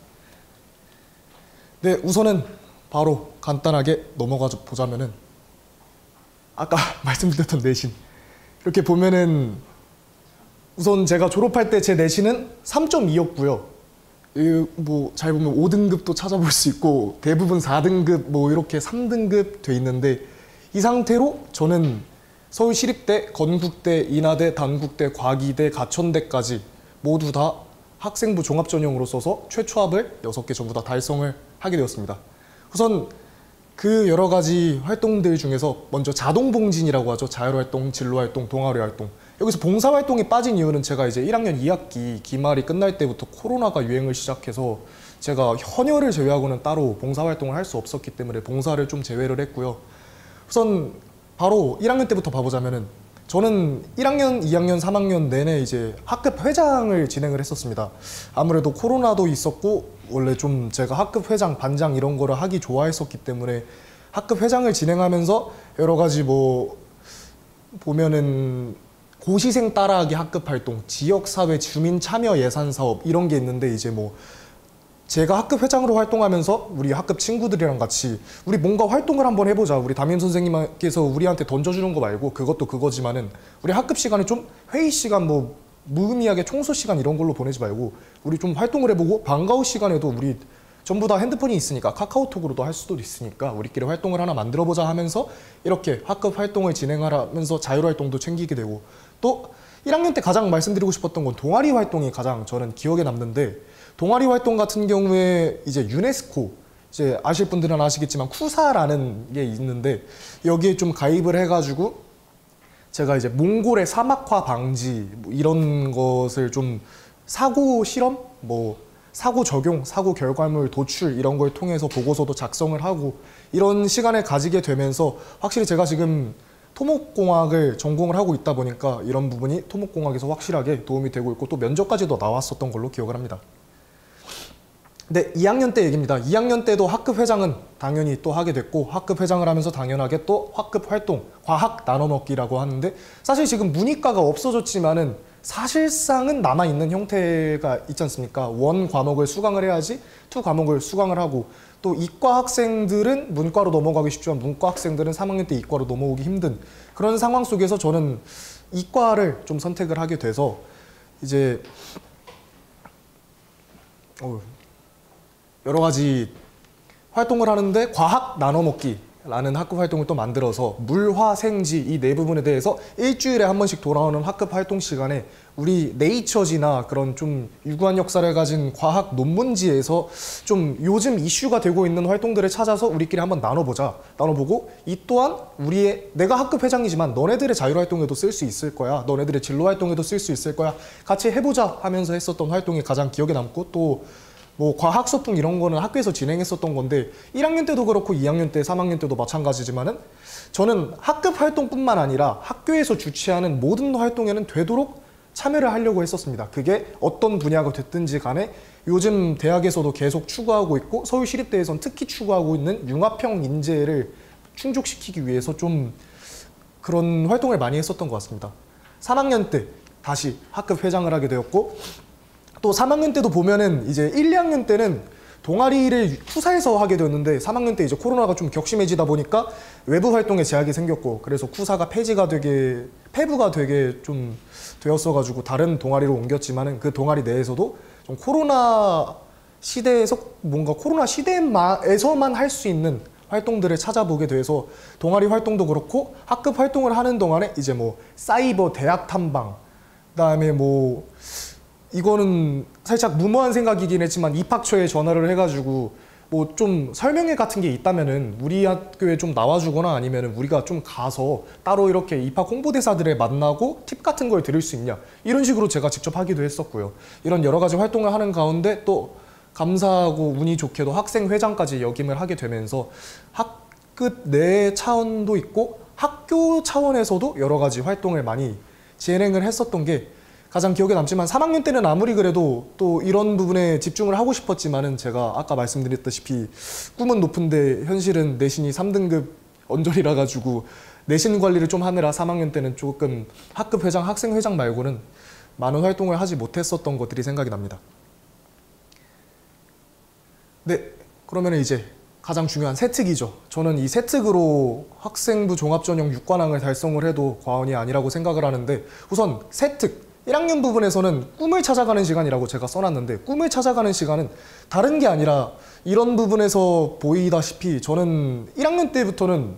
네, 우선은 바로 간단하게 넘어가 보자면은 아까 말씀드렸던 내신, 이렇게 보면은 우선 제가 졸업할 때 제 내신은 3.2였고요. 뭐 잘 보면 5등급도 찾아볼 수 있고 대부분 4등급 뭐 이렇게 3등급 돼 있는데, 이 상태로 저는 서울시립대, 건국대, 인하대, 단국대, 과기대, 가천대까지 모두 다 학생부 종합전형으로 써서 최초합을 6개 전부 다 달성을 하게 되었습니다. 우선 그 여러 가지 활동들 중에서 먼저 자동봉진이라고 하죠. 자율활동, 진로활동, 동아리활동. 여기서 봉사활동이 빠진 이유는 제가 이제 1학년 2학기 기말이 끝날 때부터 코로나가 유행을 시작해서 제가 헌혈을 제외하고는 따로 봉사활동을 할 수 없었기 때문에 봉사를 좀 제외를 했고요. 우선 바로 1학년 때부터 봐보자면은 저는 1학년, 2학년, 3학년 내내 이제 학급 회장을 진행을 했었습니다. 아무래도 코로나도 있었고 원래 좀 제가 학급 회장, 반장 이런 거를 하기 좋아했었기 때문에 학급 회장을 진행하면서 여러 가지 뭐 보면은 고시생 따라하기 학급 활동, 지역사회 주민 참여 예산 사업 이런 게 있는데, 이제 뭐 제가 학급 회장으로 활동하면서 우리 학급 친구들이랑 같이 우리 뭔가 활동을 한번 해보자. 우리 담임 선생님께서 우리한테 던져주는 거 말고 그것도 그거지만은 우리 학급 시간에 좀 회의 시간 뭐 무의미하게 청소 시간 이런 걸로 보내지 말고 우리 좀 활동을 해보고 방과후 시간에도 우리 전부 다 핸드폰이 있으니까 카카오톡으로도 할 수도 있으니까 우리끼리 활동을 하나 만들어보자 하면서 이렇게 학급 활동을 진행하면서 자율활동도 챙기게 되고, 또 1학년 때 가장 말씀드리고 싶었던 건 동아리 활동이 가장 저는 기억에 남는데, 동아리 활동 같은 경우에 이제 유네스코, 이제 아실 분들은 아시겠지만 쿠사라는 게 있는데 여기에 좀 가입을 해가지고 제가 이제 몽골의 사막화 방지 뭐 이런 것을 좀 사고 실험, 뭐 사고 적용, 사고 결과물 도출 이런 걸 통해서 보고서도 작성을 하고 이런 시간을 가지게 되면서 확실히 제가 지금 토목공학을 전공을 하고 있다 보니까 이런 부분이 토목공학에서 확실하게 도움이 되고 있고 또 면접까지도 나왔었던 걸로 기억을 합니다. 네, 2학년 때 얘기입니다. 2학년 때도 학급 회장은 당연히 또 하게 됐고, 학급 회장을 하면서 당연하게 또 학급 활동, 과학 나눠먹기라고 하는데, 사실 지금 문이과가 없어졌지만은 사실상은 남아있는 형태가 있지 않습니까? 원 과목을 수강을 해야지 투 과목을 수강을 하고, 또 이과 학생들은 문과로 넘어가기 쉽지만 문과 학생들은 3학년 때 이과로 넘어오기 힘든 그런 상황 속에서 저는 이과를 좀 선택을 하게 돼서 이제 여러 가지 활동을 하는데 과학 나눠먹기라는 학급 활동을 또 만들어서 물화생지 이 네 부분에 대해서 일주일에 한 번씩 돌아오는 학급 활동 시간에 우리 네이처지나 그런 좀 유구한 역사를 가진 과학 논문지에서 좀 요즘 이슈가 되고 있는 활동들을 찾아서 우리끼리 한번 나눠보고 이 또한 내가 학급 회장이지만 너네들의 자율활동에도 쓸 수 있을 거야, 너네들의 진로활동에도 쓸 수 있을 거야, 같이 해보자 하면서 했었던 활동이 가장 기억에 남고, 또 뭐 과학 소풍 이런 거는 학교에서 진행했었던 건데 1학년 때도 그렇고 2학년 때, 3학년 때도 마찬가지지만은 저는 학급 활동뿐만 아니라 학교에서 주최하는 모든 활동에는 되도록 참여를 하려고 했었습니다. 그게 어떤 분야가 됐든지 간에 요즘 대학에서도 계속 추구하고 있고 서울시립대에선 특히 추구하고 있는 융합형 인재를 충족시키기 위해서 좀 그런 활동을 많이 했었던 것 같습니다. 3학년 때 다시 학급 회장을 하게 되었고, 또 3학년 때도 보면은 이제 1, 2학년 때는 동아리를 쿠사에서 하게 되었는데 3학년 때 이제 코로나가 좀 격심해지다 보니까 외부 활동에 제약이 생겼고, 그래서 쿠사가 폐부가 되게 좀 되었어가지고 다른 동아리로 옮겼지만은 그 동아리 내에서도 좀 코로나 시대에서 뭔가 코로나 시대에서만 할 수 있는 활동들을 찾아보게 돼서 동아리 활동도 그렇고 학급 활동을 하는 동안에 이제 뭐 사이버 대학 탐방, 그다음에 뭐 이거는 살짝 무모한 생각이긴 했지만 입학처에 전화를 해가지고 뭐 좀 설명회 같은 게 있다면은 우리 학교에 좀 나와주거나 아니면은 우리가 좀 가서 따로 이렇게 입학 홍보대사들을 만나고 팁 같은 걸 들을 수 있냐 이런 식으로 제가 직접 하기도 했었고요. 이런 여러 가지 활동을 하는 가운데 또 감사하고 운이 좋게도 학생회장까지 역임을 하게 되면서 학급 내 차원도 있고 학교 차원에서도 여러 가지 활동을 많이 진행을 했었던 게 가장 기억에 남지만 3학년 때는 아무리 그래도 또 이런 부분에 집중을 하고 싶었지만은 제가 아까 말씀드렸다시피 꿈은 높은데 현실은 내신이 3등급 언저리라 가지고 내신 관리를 좀 하느라 3학년 때는 조금 학급 회장, 학생 회장 말고는 많은 활동을 하지 못했었던 것들이 생각이 납니다. 네, 그러면 이제 가장 중요한 세특이죠. 저는 이 세특으로 학생부 종합전형 6관왕을 달성을 해도 과언이 아니라고 생각을 하는데 우선 세특 1학년 부분에서는 꿈을 찾아가는 시간이라고 제가 써놨는데 꿈을 찾아가는 시간은 다른 게 아니라 이런 부분에서 보이다시피 저는 1학년 때부터는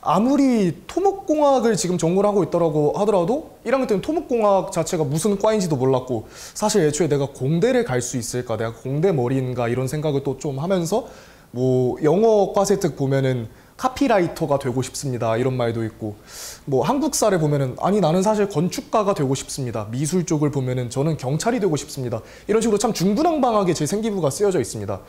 아무리 토목공학을 지금 전공을 하고 있더라고 하더라도 1학년 때는 토목공학 자체가 무슨 과인지도 몰랐고 사실 애초에 내가 공대를 갈 수 있을까 내가 공대 머리인가 이런 생각을 또 좀 하면서 뭐 영어과 세특 보면은 카피라이터가 되고 싶습니다 이런 말도 있고 뭐 한국사를 보면은 아니 나는 사실 건축가가 되고 싶습니다 미술 쪽을 보면은 저는 경찰이 되고 싶습니다 이런 식으로 참 중구난방하게 제 생기부가 쓰여져 있습니다.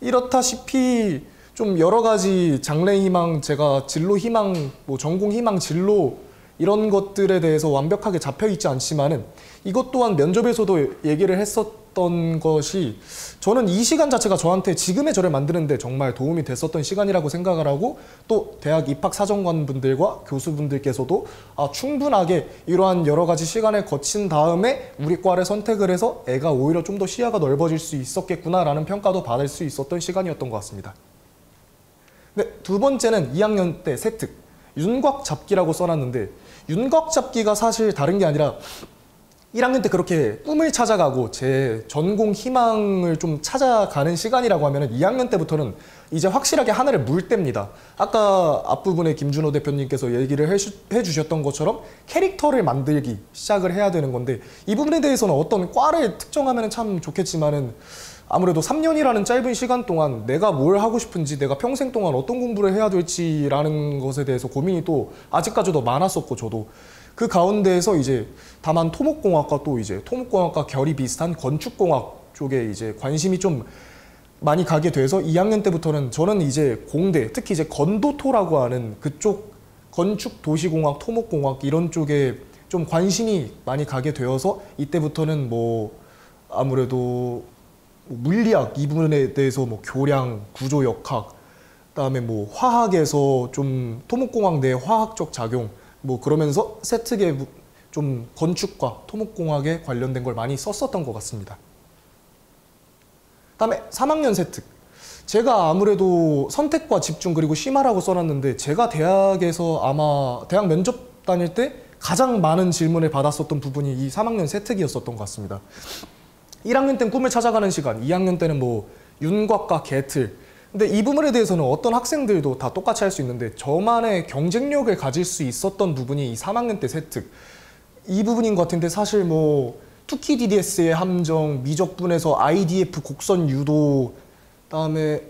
이렇다시피 좀 여러 가지 장래 희망 제가 진로 희망 뭐 전공 희망 진로 이런 것들에 대해서 완벽하게 잡혀 있지 않지만은 이것 또한 면접에서도 얘기를 했었던 것이 저는 이 시간 자체가 저한테 지금의 저를 만드는데 정말 도움이 됐었던 시간이라고 생각을 하고 또 대학 입학 사정관 분들과 교수분들께서도 충분하게 이러한 여러 가지 시간을 거친 다음에 우리 과를 선택을 해서 애가 오히려 좀 더 시야가 넓어질 수 있었겠구나라는 평가도 받을 수 있었던 시간이었던 것 같습니다. 네, 두 번째는 2학년 때 세특 윤곽 잡기라고 써놨는데 윤곽 잡기가 사실 다른 게 아니라 1학년 때 그렇게 꿈을 찾아가고 제 전공 희망을 좀 찾아가는 시간이라고 하면 2학년 때부터는 이제 확실하게 하늘을 물 때입니다. 아까 앞부분에 김준호 대표님께서 얘기를 해주셨던 것처럼 캐릭터를 만들기 시작을 해야 되는 건데 이 부분에 대해서는 어떤 과를 특정하면 참 좋겠지만은 아무래도 3년이라는 짧은 시간 동안 내가 뭘 하고 싶은지 내가 평생 동안 어떤 공부를 해야 될지라는 것에 대해서 고민이 또 아직까지도 많았었고 저도 그 가운데에서 이제 다만 토목공학과 또 이제 토목공학과 결이 비슷한 건축공학 쪽에 이제 관심이 좀 많이 가게 돼서 2학년 때부터는 저는 이제 공대 특히 이제 건도토라고 하는 그쪽 건축 도시공학 토목공학 이런 쪽에 좀 관심이 많이 가게 되어서 이때부터는 뭐 아무래도 물리학 이 부분에 대해서 뭐 교량, 구조역학, 그다음에 뭐 화학에서 좀 토목공학 내 화학적 작용 뭐 그러면서 세특에 좀 건축과 토목공학에 관련된 걸 많이 썼었던 것 같습니다. 그다음에 3학년 세특. 제가 아무래도 선택과 집중 그리고 심화라고 써놨는데 제가 대학에서 아마 대학 면접 다닐 때 가장 많은 질문을 받았었던 부분이 이 3학년 세특이었었던 것 같습니다. 1학년 때는 꿈을 찾아가는 시간, 2학년 때는 뭐 윤곽과 개틀. 근데 이 부분에 대해서는 어떤 학생들도 다 똑같이 할 수 있는데 저만의 경쟁력을 가질 수 있었던 부분이 이 3학년 때 세특. 이 부분인 것 같은데 사실 뭐 투키 DDS의 함정, 미적분에서 IDF 곡선 유도, 그다음에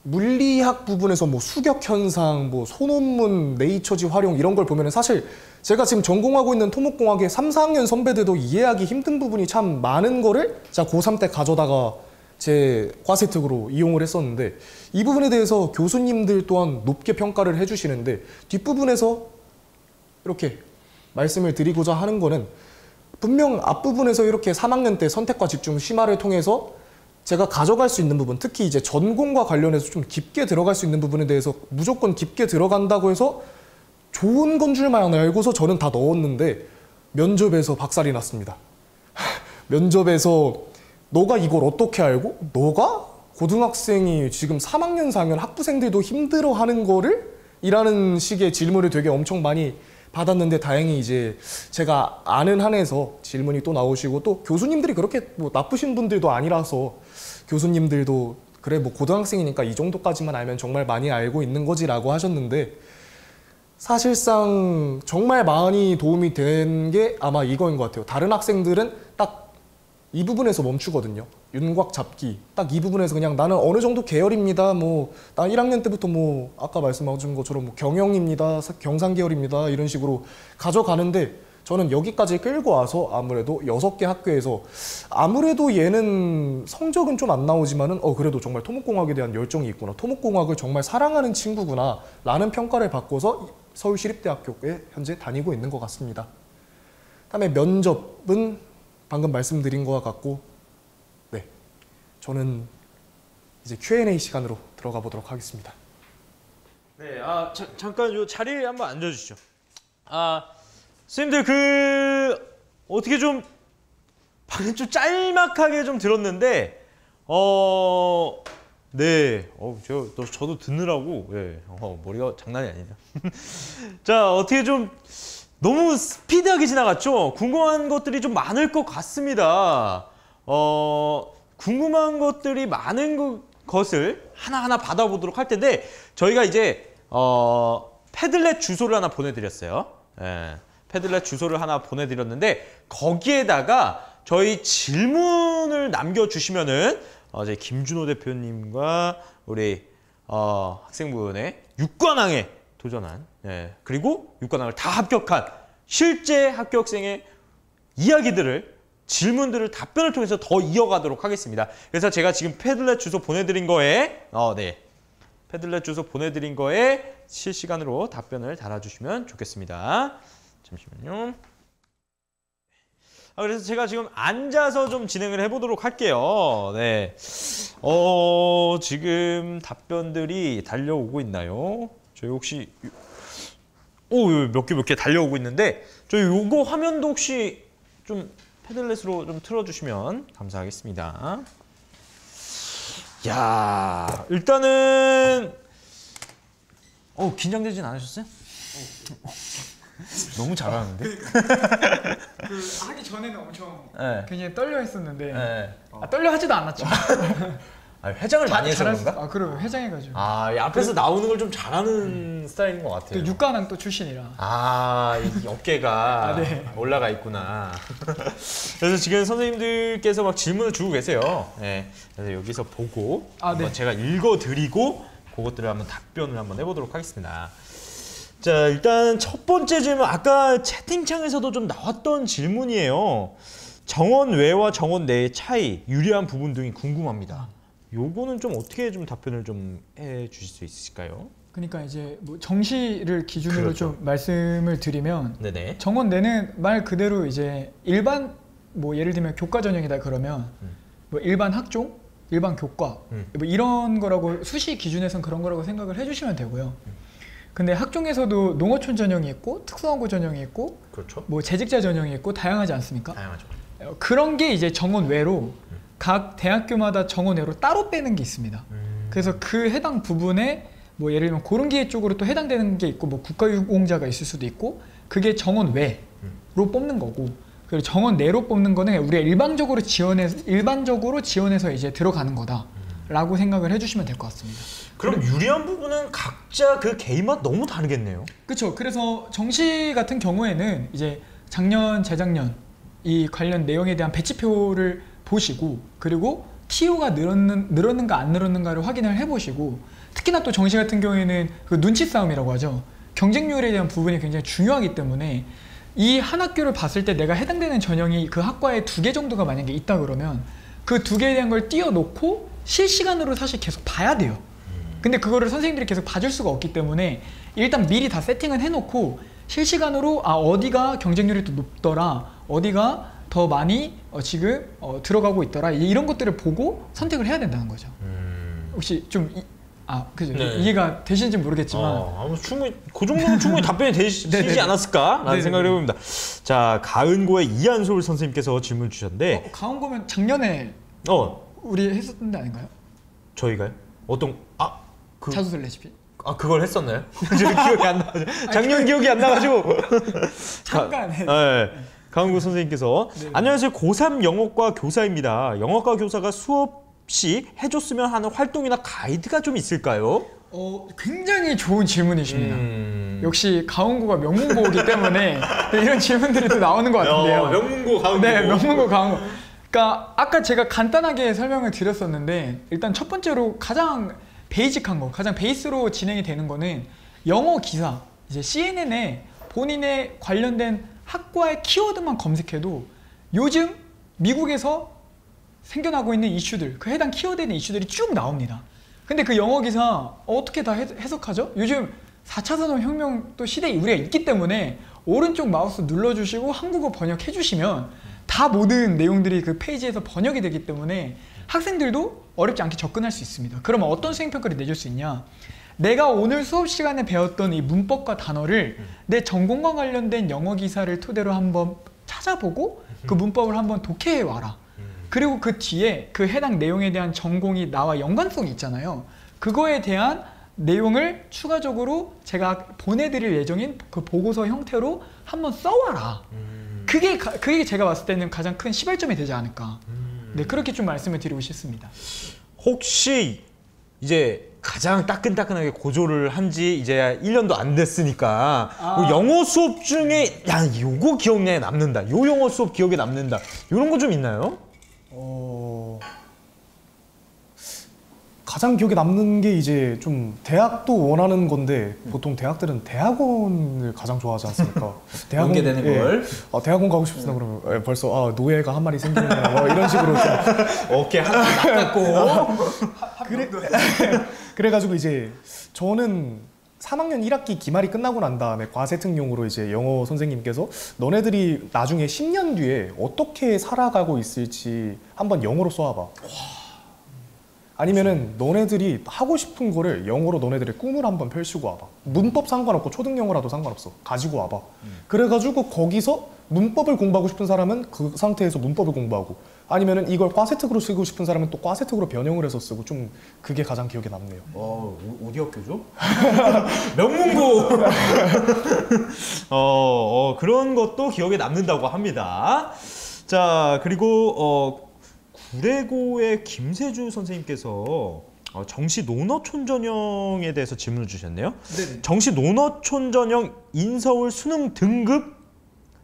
물리학 부분에서 뭐 수격 현상, 뭐 소논문, 네이처지 활용 이런 걸 보면은 사실 제가 지금 전공하고 있는 토목공학의 3, 4학년 선배들도 이해하기 힘든 부분이 참 많은 거를 제가 고3 때 가져다가 제 과세특으로 이용을 했었는데 이 부분에 대해서 교수님들 또한 높게 평가를 해주시는데 뒷부분에서 이렇게 말씀을 드리고자 하는 거는 분명 앞부분에서 이렇게 3학년 때 선택과 집중 심화를 통해서 제가 가져갈 수 있는 부분 특히 이제 전공과 관련해서 좀 깊게 들어갈 수 있는 부분에 대해서 무조건 깊게 들어간다고 해서 좋은 건 줄만 알고서 저는 다 넣었는데 면접에서 박살이 났습니다. 면접에서 너가 이걸 어떻게 알고? 너가? 고등학생이 지금 3학년, 4학년 학부생들도 힘들어하는 거를? 이라는 식의 질문을 되게 엄청 많이 받았는데 다행히 이제 제가 아는 한에서 질문이 또 나오시고 또 교수님들이 그렇게 뭐 나쁘신 분들도 아니라서 교수님들도 그래 뭐 고등학생이니까 이 정도까지만 알면 정말 많이 알고 있는 거지라고 하셨는데 사실상 정말 많이 도움이 된 게 아마 이거인 것 같아요. 다른 학생들은 딱 이 부분에서 멈추거든요. 윤곽 잡기. 딱 이 부분에서 그냥 나는 어느 정도 계열입니다. 뭐, 나 1학년 때부터 뭐, 아까 말씀하신 것처럼 뭐 경영입니다. 경상 계열입니다. 이런 식으로 가져가는데 저는 여기까지 끌고 와서 아무래도 6개 학교에서 아무래도 얘는 성적은 좀 안 나오지만은 그래도 정말 토목공학에 대한 열정이 있구나. 토목공학을 정말 사랑하는 친구구나. 라는 평가를 받고서 서울시립대학교에 현재 다니고 있는 것 같습니다. 다음에 면접은 방금 말씀드린 것과 같고, 네, 저는 이제 Q&A 시간으로 들어가 보도록 하겠습니다. 네, 잠깐 요 자리에 한번 앉아주시죠. 선생님들 어떻게 좀 방금 좀 짤막하게 좀 들었는데, 네, 저도 듣느라고, 예, 머리가 장난이 아니네요. 자, 어떻게 좀 너무 스피드하게 지나갔죠? 궁금한 것들이 좀 많을 것 같습니다. 궁금한 것들이 많은 것을 하나하나 받아보도록 할 텐데, 저희가 이제 패들렛 주소를 하나 보내드렸어요. 예, 패들렛 주소를 하나 보내드렸는데, 거기에다가 저희 질문을 남겨주시면은 저희 김준호 대표님과 우리 학생분의 육관왕에 도전한, 예, 그리고 육관왕을 다 합격한 실제 합격생의 이야기들을, 질문들을 답변을 통해서 더 이어가도록 하겠습니다. 그래서 제가 지금 패들렛 주소 보내드린 거에 네, 패들렛 주소 보내드린 거에 실시간으로 답변을 달아주시면 좋겠습니다. 잠시만요. 그래서 제가 지금 앉아서 좀 진행을 해보도록 할게요. 네, 지금 답변들이 달려오고 있나요? 저희 혹시 몇 개 달려오고 있는데, 저희 요거 화면도 혹시 좀 패들렛으로 좀 틀어주시면 감사하겠습니다. 야, 일단은 긴장되진 않으셨어요? 너무 잘하는데? 하기 전에는 엄청 네. 굉장히 떨려 했었는데, 네. 떨려 하지도 않았죠. 회장을 많이 해서 그런가? 그래요. 회장해가지고. 이 앞에서 나오는 걸 좀 잘하는 스타일인 것 같아요. 또 육관왕 또 출신이라. 이 어깨가 네. 올라가 있구나. 그래서 지금 선생님들께서 막 질문을 주고 계세요. 네. 그래서 여기서 보고 한번 네. 제가 읽어드리고 그것들을 한번 답변을 한번 해보도록 하겠습니다. 자, 일단 첫 번째 질문, 아까 채팅창에서도 좀 나왔던 질문이에요. 정원 외와 정원 내의 차이, 유리한 부분 등이 궁금합니다. 요거는 좀 어떻게 좀 답변을 좀 해주실 수 있으실까요? 그러니까 이제 뭐 정시를 기준으로 그렇죠. 좀 말씀을 드리면, 네네. 정원 내는 말 그대로 이제 일반, 뭐 예를 들면 교과 전형이다 그러면 뭐 일반 학종, 일반 교과 뭐 이런 거라고, 수시 기준에선 그런 거라고 생각을 해주시면 되고요. 근데 학종에서도 농어촌 전형이 있고 특성화고 전형이 있고, 그렇죠. 뭐 재직자 전형이 있고 다양하지 않습니까? 다양하죠. 그런 게 이제 정원 외로 각 대학교마다 정원 외로 따로 빼는 게 있습니다. 그래서 그 해당 부분에 뭐 예를 들면 고른기회 쪽으로 또 해당되는 게 있고, 뭐 국가유공자가 있을 수도 있고, 그게 정원 외로 뽑는 거고, 그리고 정원 내로 뽑는 거는 우리가 일반적으로 지원해서 이제 들어가는 거다라고 생각을 해주시면 될 것 같습니다. 그럼 유리한 부분은 각자 그 개인마다 너무 다르겠네요. 그렇죠. 그래서 정시 같은 경우에는 이제 작년, 재작년 이 관련 내용에 대한 배치표를 보시고, 그리고 TO가 늘었는가 안 늘었는가를 확인을 해보시고, 특히나 또 정시 같은 경우에는 그 눈치 싸움이라고 하죠. 경쟁률에 대한 부분이 굉장히 중요하기 때문에 이 한 학교를 봤을 때 내가 해당되는 전형이 그 학과에 2개 정도가 만약에 있다 그러면 그 2개에 대한 걸 띄워놓고 실시간으로 사실 계속 봐야 돼요. 근데 그거를 선생님들이 계속 봐줄 수가 없기 때문에 일단 미리 다 세팅은 해놓고 실시간으로 어디가 경쟁률이 더 높더라, 어디가 더 많이 지금 들어가고 있더라, 이런 것들을 보고 선택을 해야 된다는 거죠. 혹시 좀 그죠? 네. 이해가 되시는지 모르겠지만 충분히 그 정도면 충분히 답변이 되시지 않았을까라는 네네네. 생각을 해봅니다. 자, 가은고의 이한솔 선생님께서 질문 주셨는데, 가온고면 작년에 우리 했었던 데 아닌가요? 저희가요? 어떤 자소서 레시피? 그걸 했었나요? 기억이 안 나. 작년 기억이 안 나가지고. 잠깐. 네. 강은구 선생님께서 안녕하세요. 고3 영어과 교사입니다. 영어과 교사가 수업 시 해줬으면 하는 활동이나 가이드가 좀 있을까요? 굉장히 좋은 질문이십니다. 역시 가온고가 명문고이기 때문에 이런 질문들이 또 나오는 것 같은데요. 명문고 가은고. 네, 명문고 가온고. 그러니까 아까 제가 간단하게 설명을 드렸었는데 일단 첫 번째로 가장 베이직한 거, 가장 베이스로 진행이 되는 거는 영어 기사, 이제 CNN에 본인의 관련된 학과의 키워드만 검색해도 요즘 미국에서 생겨나고 있는 이슈들, 그 해당 키워드에 있는 이슈들이 쭉 나옵니다. 근데 그 영어 기사 어떻게 다 해석하죠? 요즘 4차 산업혁명 또 시대에 우리가 있기 때문에 오른쪽 마우스 눌러주시고 한국어 번역해주시면 다 모든 내용들이 그 페이지에서 번역이 되기 때문에 학생들도 어렵지 않게 접근할 수 있습니다. 그러면 어떤 수행평가를 내줄 수 있냐? 내가 오늘 수업 시간에 배웠던 이 문법과 단어를 내 전공과 관련된 영어 기사를 토대로 한번 찾아보고 그 문법을 한번 독해해 와라. 그리고 그 뒤에 그 해당 내용에 대한 전공이 나와 연관성이 있잖아요. 그거에 대한 내용을 추가적으로 제가 보내드릴 예정인 그 보고서 형태로 한번 써와라. 그게 제가 봤을 때는 가장 큰 시발점이 되지 않을까. 네, 그렇게 좀 말씀을 드리고 싶습니다. 혹시 이제 가장 따끈따끈하게 고졸을 한 지 이제 1년도 안 됐으니까 영어 수업 중에 야 요거 기억에 남는다, 요 영어 수업 기억에 남는다 이런 거 좀 있나요? 가장 기억에 남는 게 이제 좀 대학도 원하는 건데 보통 대학들은 대학원을 가장 좋아하지 않습니까? 대학원 연계되는 걸. 대학원 가고 싶습니다. 그러면 벌써 노예가 한 마리 생기는구나 뭐 이런 식으로 좀 어깨 한번 닦고 그래가지고 이제 저는 3학년 1학기 기말이 끝나고 난 다음에 과세특용으로 이제 영어 선생님께서 너네들이 나중에 10년 뒤에 어떻게 살아가고 있을지 한번 영어로 써와봐. 아니면은 너네들이 하고 싶은 거를 영어로 너네들의 꿈을 한번 펼치고 와봐. 문법 상관없고 초등영어라도 상관없어. 가지고 와봐. 그래가지고 거기서 문법을 공부하고 싶은 사람은 그 상태에서 문법을 공부하고, 아니면은 이걸 과세특으로 쓰고 싶은 사람은 또 과세특으로 변형을 해서 쓰고, 좀 그게 가장 기억에 남네요. 어디 학교죠? 명문고. 그런 것도 기억에 남는다고 합니다. 자, 그리고 구례고의 김세주 선생님께서 정시 논어촌전형에 대해서 질문을 주셨네요. 네네. 정시 논어촌전형 인서울 수능 등급,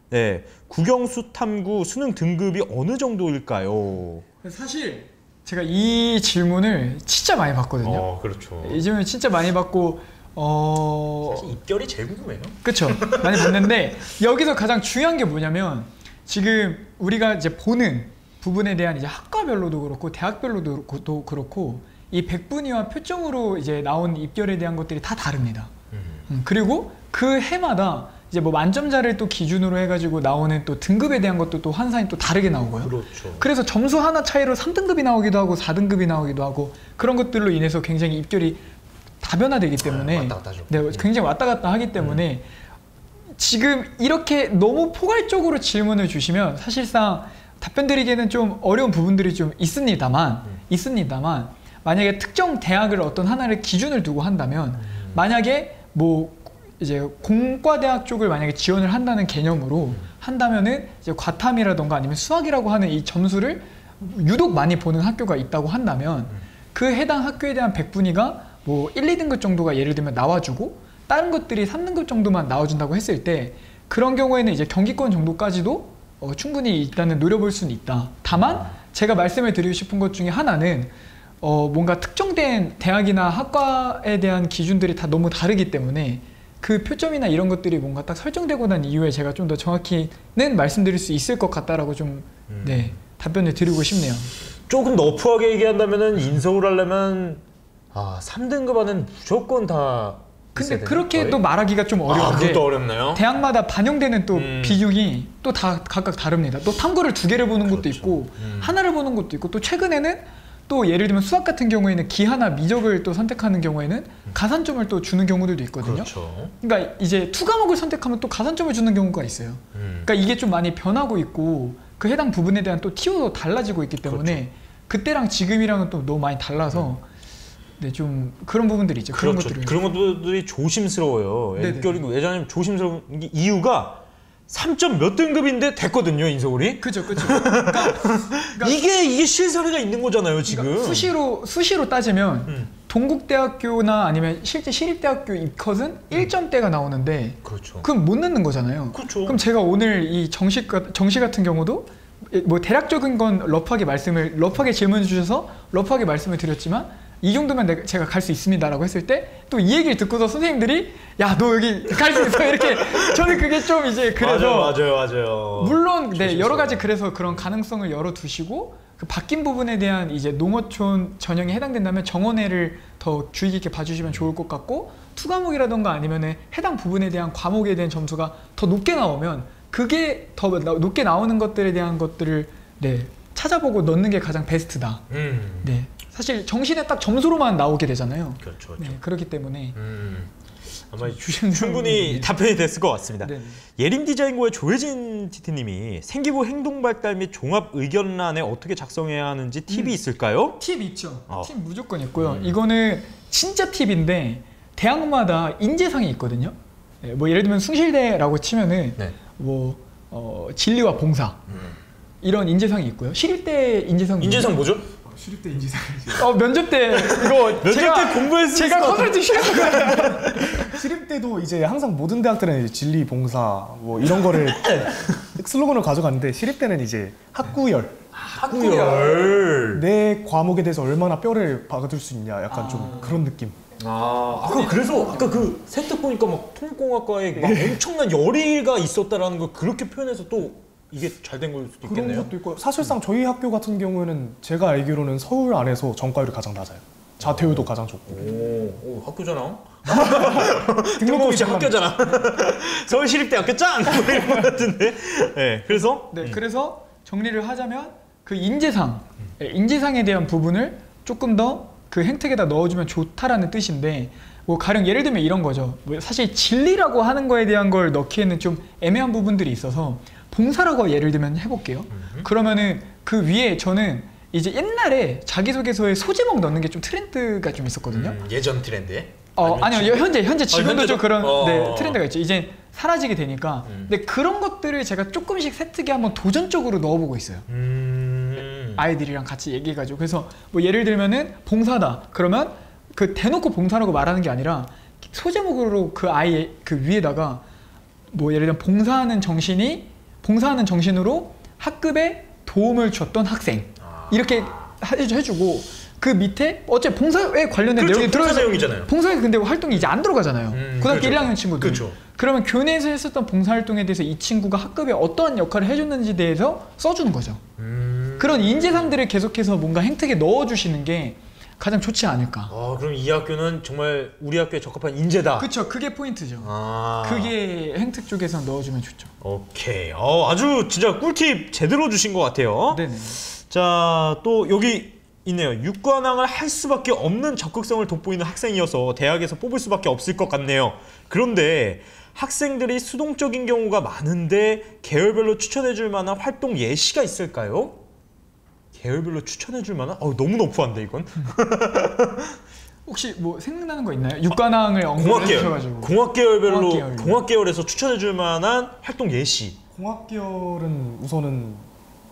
네, 국영수 탐구 수능 등급이 어느 정도일까요? 사실 제가 이 질문을 진짜 많이 받거든요. 그렇죠. 이 질문을 진짜 많이 받고 사실 입결이 제일 궁금해요. 그쵸, 많이 봤는데 여기서 가장 중요한 게 뭐냐면 지금 우리가 이제 보는 부분에 대한 이제 학과별로도 그렇고 대학별로도 그렇고 이 백분위와 표점으로 이제 나온 입결에 대한 것들이 다 다릅니다. 그리고 그 해마다 이제 뭐 만점자를 또 기준으로 해가지고 나오는 또 등급에 대한 것도 또 환산이 또 다르게 나오고요. 그렇죠. 그래서 점수 하나 차이로 3등급이 나오기도 하고 4등급이 나오기도 하고 그런 것들로 인해서 굉장히 입결이 다변화되기 때문에 왔다 갔다 하죠. 네, 굉장히 왔다 갔다 하기 때문에 지금 이렇게 너무 포괄적으로 질문을 주시면 사실상 답변 드리기에는 좀 어려운 부분들이 좀 있습니다만 만약에 특정 대학을 어떤 하나를 기준을 두고 한다면 만약에 뭐 이제 공과대학 쪽을 만약에 지원을 한다는 개념으로 한다면은 이제 과탐이라던가 아니면 수학이라고 하는 이 점수를 유독 많이 보는 학교가 있다고 한다면 그 해당 학교에 대한 백분위가 뭐 1, 2등급 정도가 예를 들면 나와주고 다른 것들이 3등급 정도만 나와준다고 했을 때 그런 경우에는 이제 경기권 정도까지도 충분히 일단은 노려볼 수는 있다. 다만 제가 말씀을 드리고 싶은 것 중에 하나는 뭔가 특정된 대학이나 학과에 대한 기준들이 다 너무 다르기 때문에 그 표점이나 이런 것들이 뭔가 딱 설정되고 난 이후에 제가 좀 더 정확히는 말씀드릴 수 있을 것 같다라고 좀 네, 답변을 드리고 싶네요. 조금 너프하게 얘기한다면은 인서울 하려면 3등급 안은 무조건 다. 근데 그렇게 또 말하기가 좀 어려운 게 그것도 어렵나요? 대학마다 반영되는 또 비중이 또 다 각각 다릅니다. 또 탐구를 2개를 보는 것도 있고 하나를 보는 것도 있고 또 최근에는 또 예를 들면 수학 같은 경우에는 기하나 미적을 또 선택하는 경우에는 가산점을 또 주는 경우들도 있거든요. 그렇죠. 그러니까 이제 2과목을 선택하면 또 가산점을 주는 경우가 있어요. 그러니까 이게 좀 많이 변하고 있고 그 해당 부분에 대한 또 티오도 달라지고 있기 때문에 그렇죠. 그때랑 지금이랑은 또 너무 많이 달라서 네, 좀 그런 부분들이 있죠. 그런 그렇죠. 것들이. 그런 것들이 조심스러워요. 네네. 입결이 왜냐하면 조심스러운 게 이유가 3점 몇 등급인데 됐거든요, 인서울이. 그죠. 그러니까 이게 실사례가 있는 거잖아요, 지금. 그러니까 수시로 따지면 동국대학교나 아니면 실제 시립대학교 입컷은 1점대가 나오는데 그렇죠. 그럼 못 넣는 거잖아요. 그렇죠. 그럼 제가 오늘 이 정시 같은 경우도 뭐 대략적인 건 러프하게 질문해 주셔서 러프하게 말씀을 드렸지만 이 정도면 제가 갈 수 있습니다라고 했을 때 또 이 얘기를 듣고서 선생님들이 야 너 여기 갈 수 있어 이렇게 저는 그게 좀 이제 그래서 맞아요. 물론 네 여러 가지 그래서 그런 가능성을 열어두시고 그 바뀐 부분에 대한 이제 농어촌 전형에 해당된다면 정원회를 더 주의 깊게 봐주시면 좋을 것 같고 투과목이라던가 아니면은 해당 부분에 대한 과목에 대한 점수가 더 높게 나오면 그게 더 높게 나오는 것들에 대한 것들을 네 찾아보고 넣는 게 가장 베스트다. 네 사실 정시는 딱 점수로만 나오게 되잖아요. 그렇죠. 네 그렇기 때문에 아마 충분히 답변이 됐을 것 같습니다. 네. 예림 디자인고의 조혜진 TT님이 생기부 행동 발달 및 종합 의견란에 어떻게 작성해야 하는지 팁이 있을까요? 팁 있죠. 팁 무조건 있고요. 이거는 진짜 팁인데 대학마다 인재상이 있거든요. 네, 뭐 예를 들면 숭실대라고 치면은 네. 뭐 진리와 봉사 이런 인재상이 있고요. 시립대 인재상 뭐죠? 시립대 인지상 면접 때 이거 면접 때 공부했을 제가 컨설팅 시켰어요. 시립대도 이제 항상 모든 대학들은 이제 진리 봉사 뭐 이런 거를 슬로건을 가져가는데 시립대는 이제 학구열 내 과목에 대해서 얼마나 뼈를 박아둘 수 있냐 약간 좀 그런 느낌. 그래서 아까 그 세트 보니까 막 통공학과에 막 엄청난 열의가 있었다라는 걸 그렇게 표현해서 또 이게 잘 된 걸 수도 있겠네요. 그런 것도 있고 사실상 저희 학교 같은 경우에는 제가 알기로는 서울 안에서 전과율이 가장 낮아요. 자퇴율도 가장 좋고. 오 학교잖아. 등록금이 진짜 학교잖아. 서울시립대학교 짱! 뭐 이런 것 같은데. 네, 그래서 네, 그래서 정리를 하자면 그 인재상에 대한 부분을 조금 더 그 행택에다 넣어주면 좋다라는 뜻인데 뭐 가령 예를 들면 이런 거죠. 뭐 사실 진리라고 하는 거에 대한 걸 넣기에는 좀 애매한 부분들이 있어서 봉사라고 예를 들면 해볼게요. 그러면은 그 위에 저는 이제 옛날에 자기소개서에 소제목 넣는 게 좀 트렌드가 좀 있었거든요. 예전 트렌드에? 아니요 현재 지금도 좀 그런 네, 어. 트렌드가 있죠. 이제 사라지게 되니까. 근데 그런 것들을 제가 조금씩 세트게 한번 도전적으로 넣어보고 있어요. 아이들이랑 같이 얘기해가지고. 그래서 뭐 예를 들면은 봉사다. 그러면 그 대놓고 봉사라고 말하는 게 아니라 소제목으로 그 아이의 그 위에다가 뭐 예를 들면 봉사하는 정신으로 학급에 도움을 줬던 학생 이렇게 해주고 그 밑에 어차피 봉사에 관련된 그렇죠, 내용이 봉사 들어가서 내용이잖아요. 봉사에 근데 활동이 이제 안 들어가잖아요. 고등학교 그렇죠. 1학년 친구들. 그렇죠. 그러면 교내에서 했었던 봉사활동에 대해서 이 친구가 학급에 어떠한 역할을 해줬는지에 대해서 써주는 거죠. 그런 인재상들을 계속해서 뭔가 행택에 넣어주시는 게 가장 좋지 않을까. 그럼 이 학교는 정말 우리 학교에 적합한 인재다. 그렇죠. 그게 포인트죠. 그게 행택 쪽에서 넣어주면 좋죠. 오케이. 아주 진짜 꿀팁 제대로 주신 것 같아요. 네네. 자, 또 여기 있네요. 육관왕을 할 수밖에 없는 적극성을 돋보이는 학생이어서 대학에서 뽑을 수밖에 없을 것 같네요. 그런데 학생들이 수동적인 경우가 많은데 계열별로 추천해줄 만한 활동 예시가 있을까요? 계열별로 추천해줄 만한? 너무 너프한데 이건? 혹시 뭐 생각나는 거 있나요? 육관왕을 언급해 주셔가지고. 공학계열별로 공학계열에서 추천해줄 만한 활동 예시. 공학계열은 우선은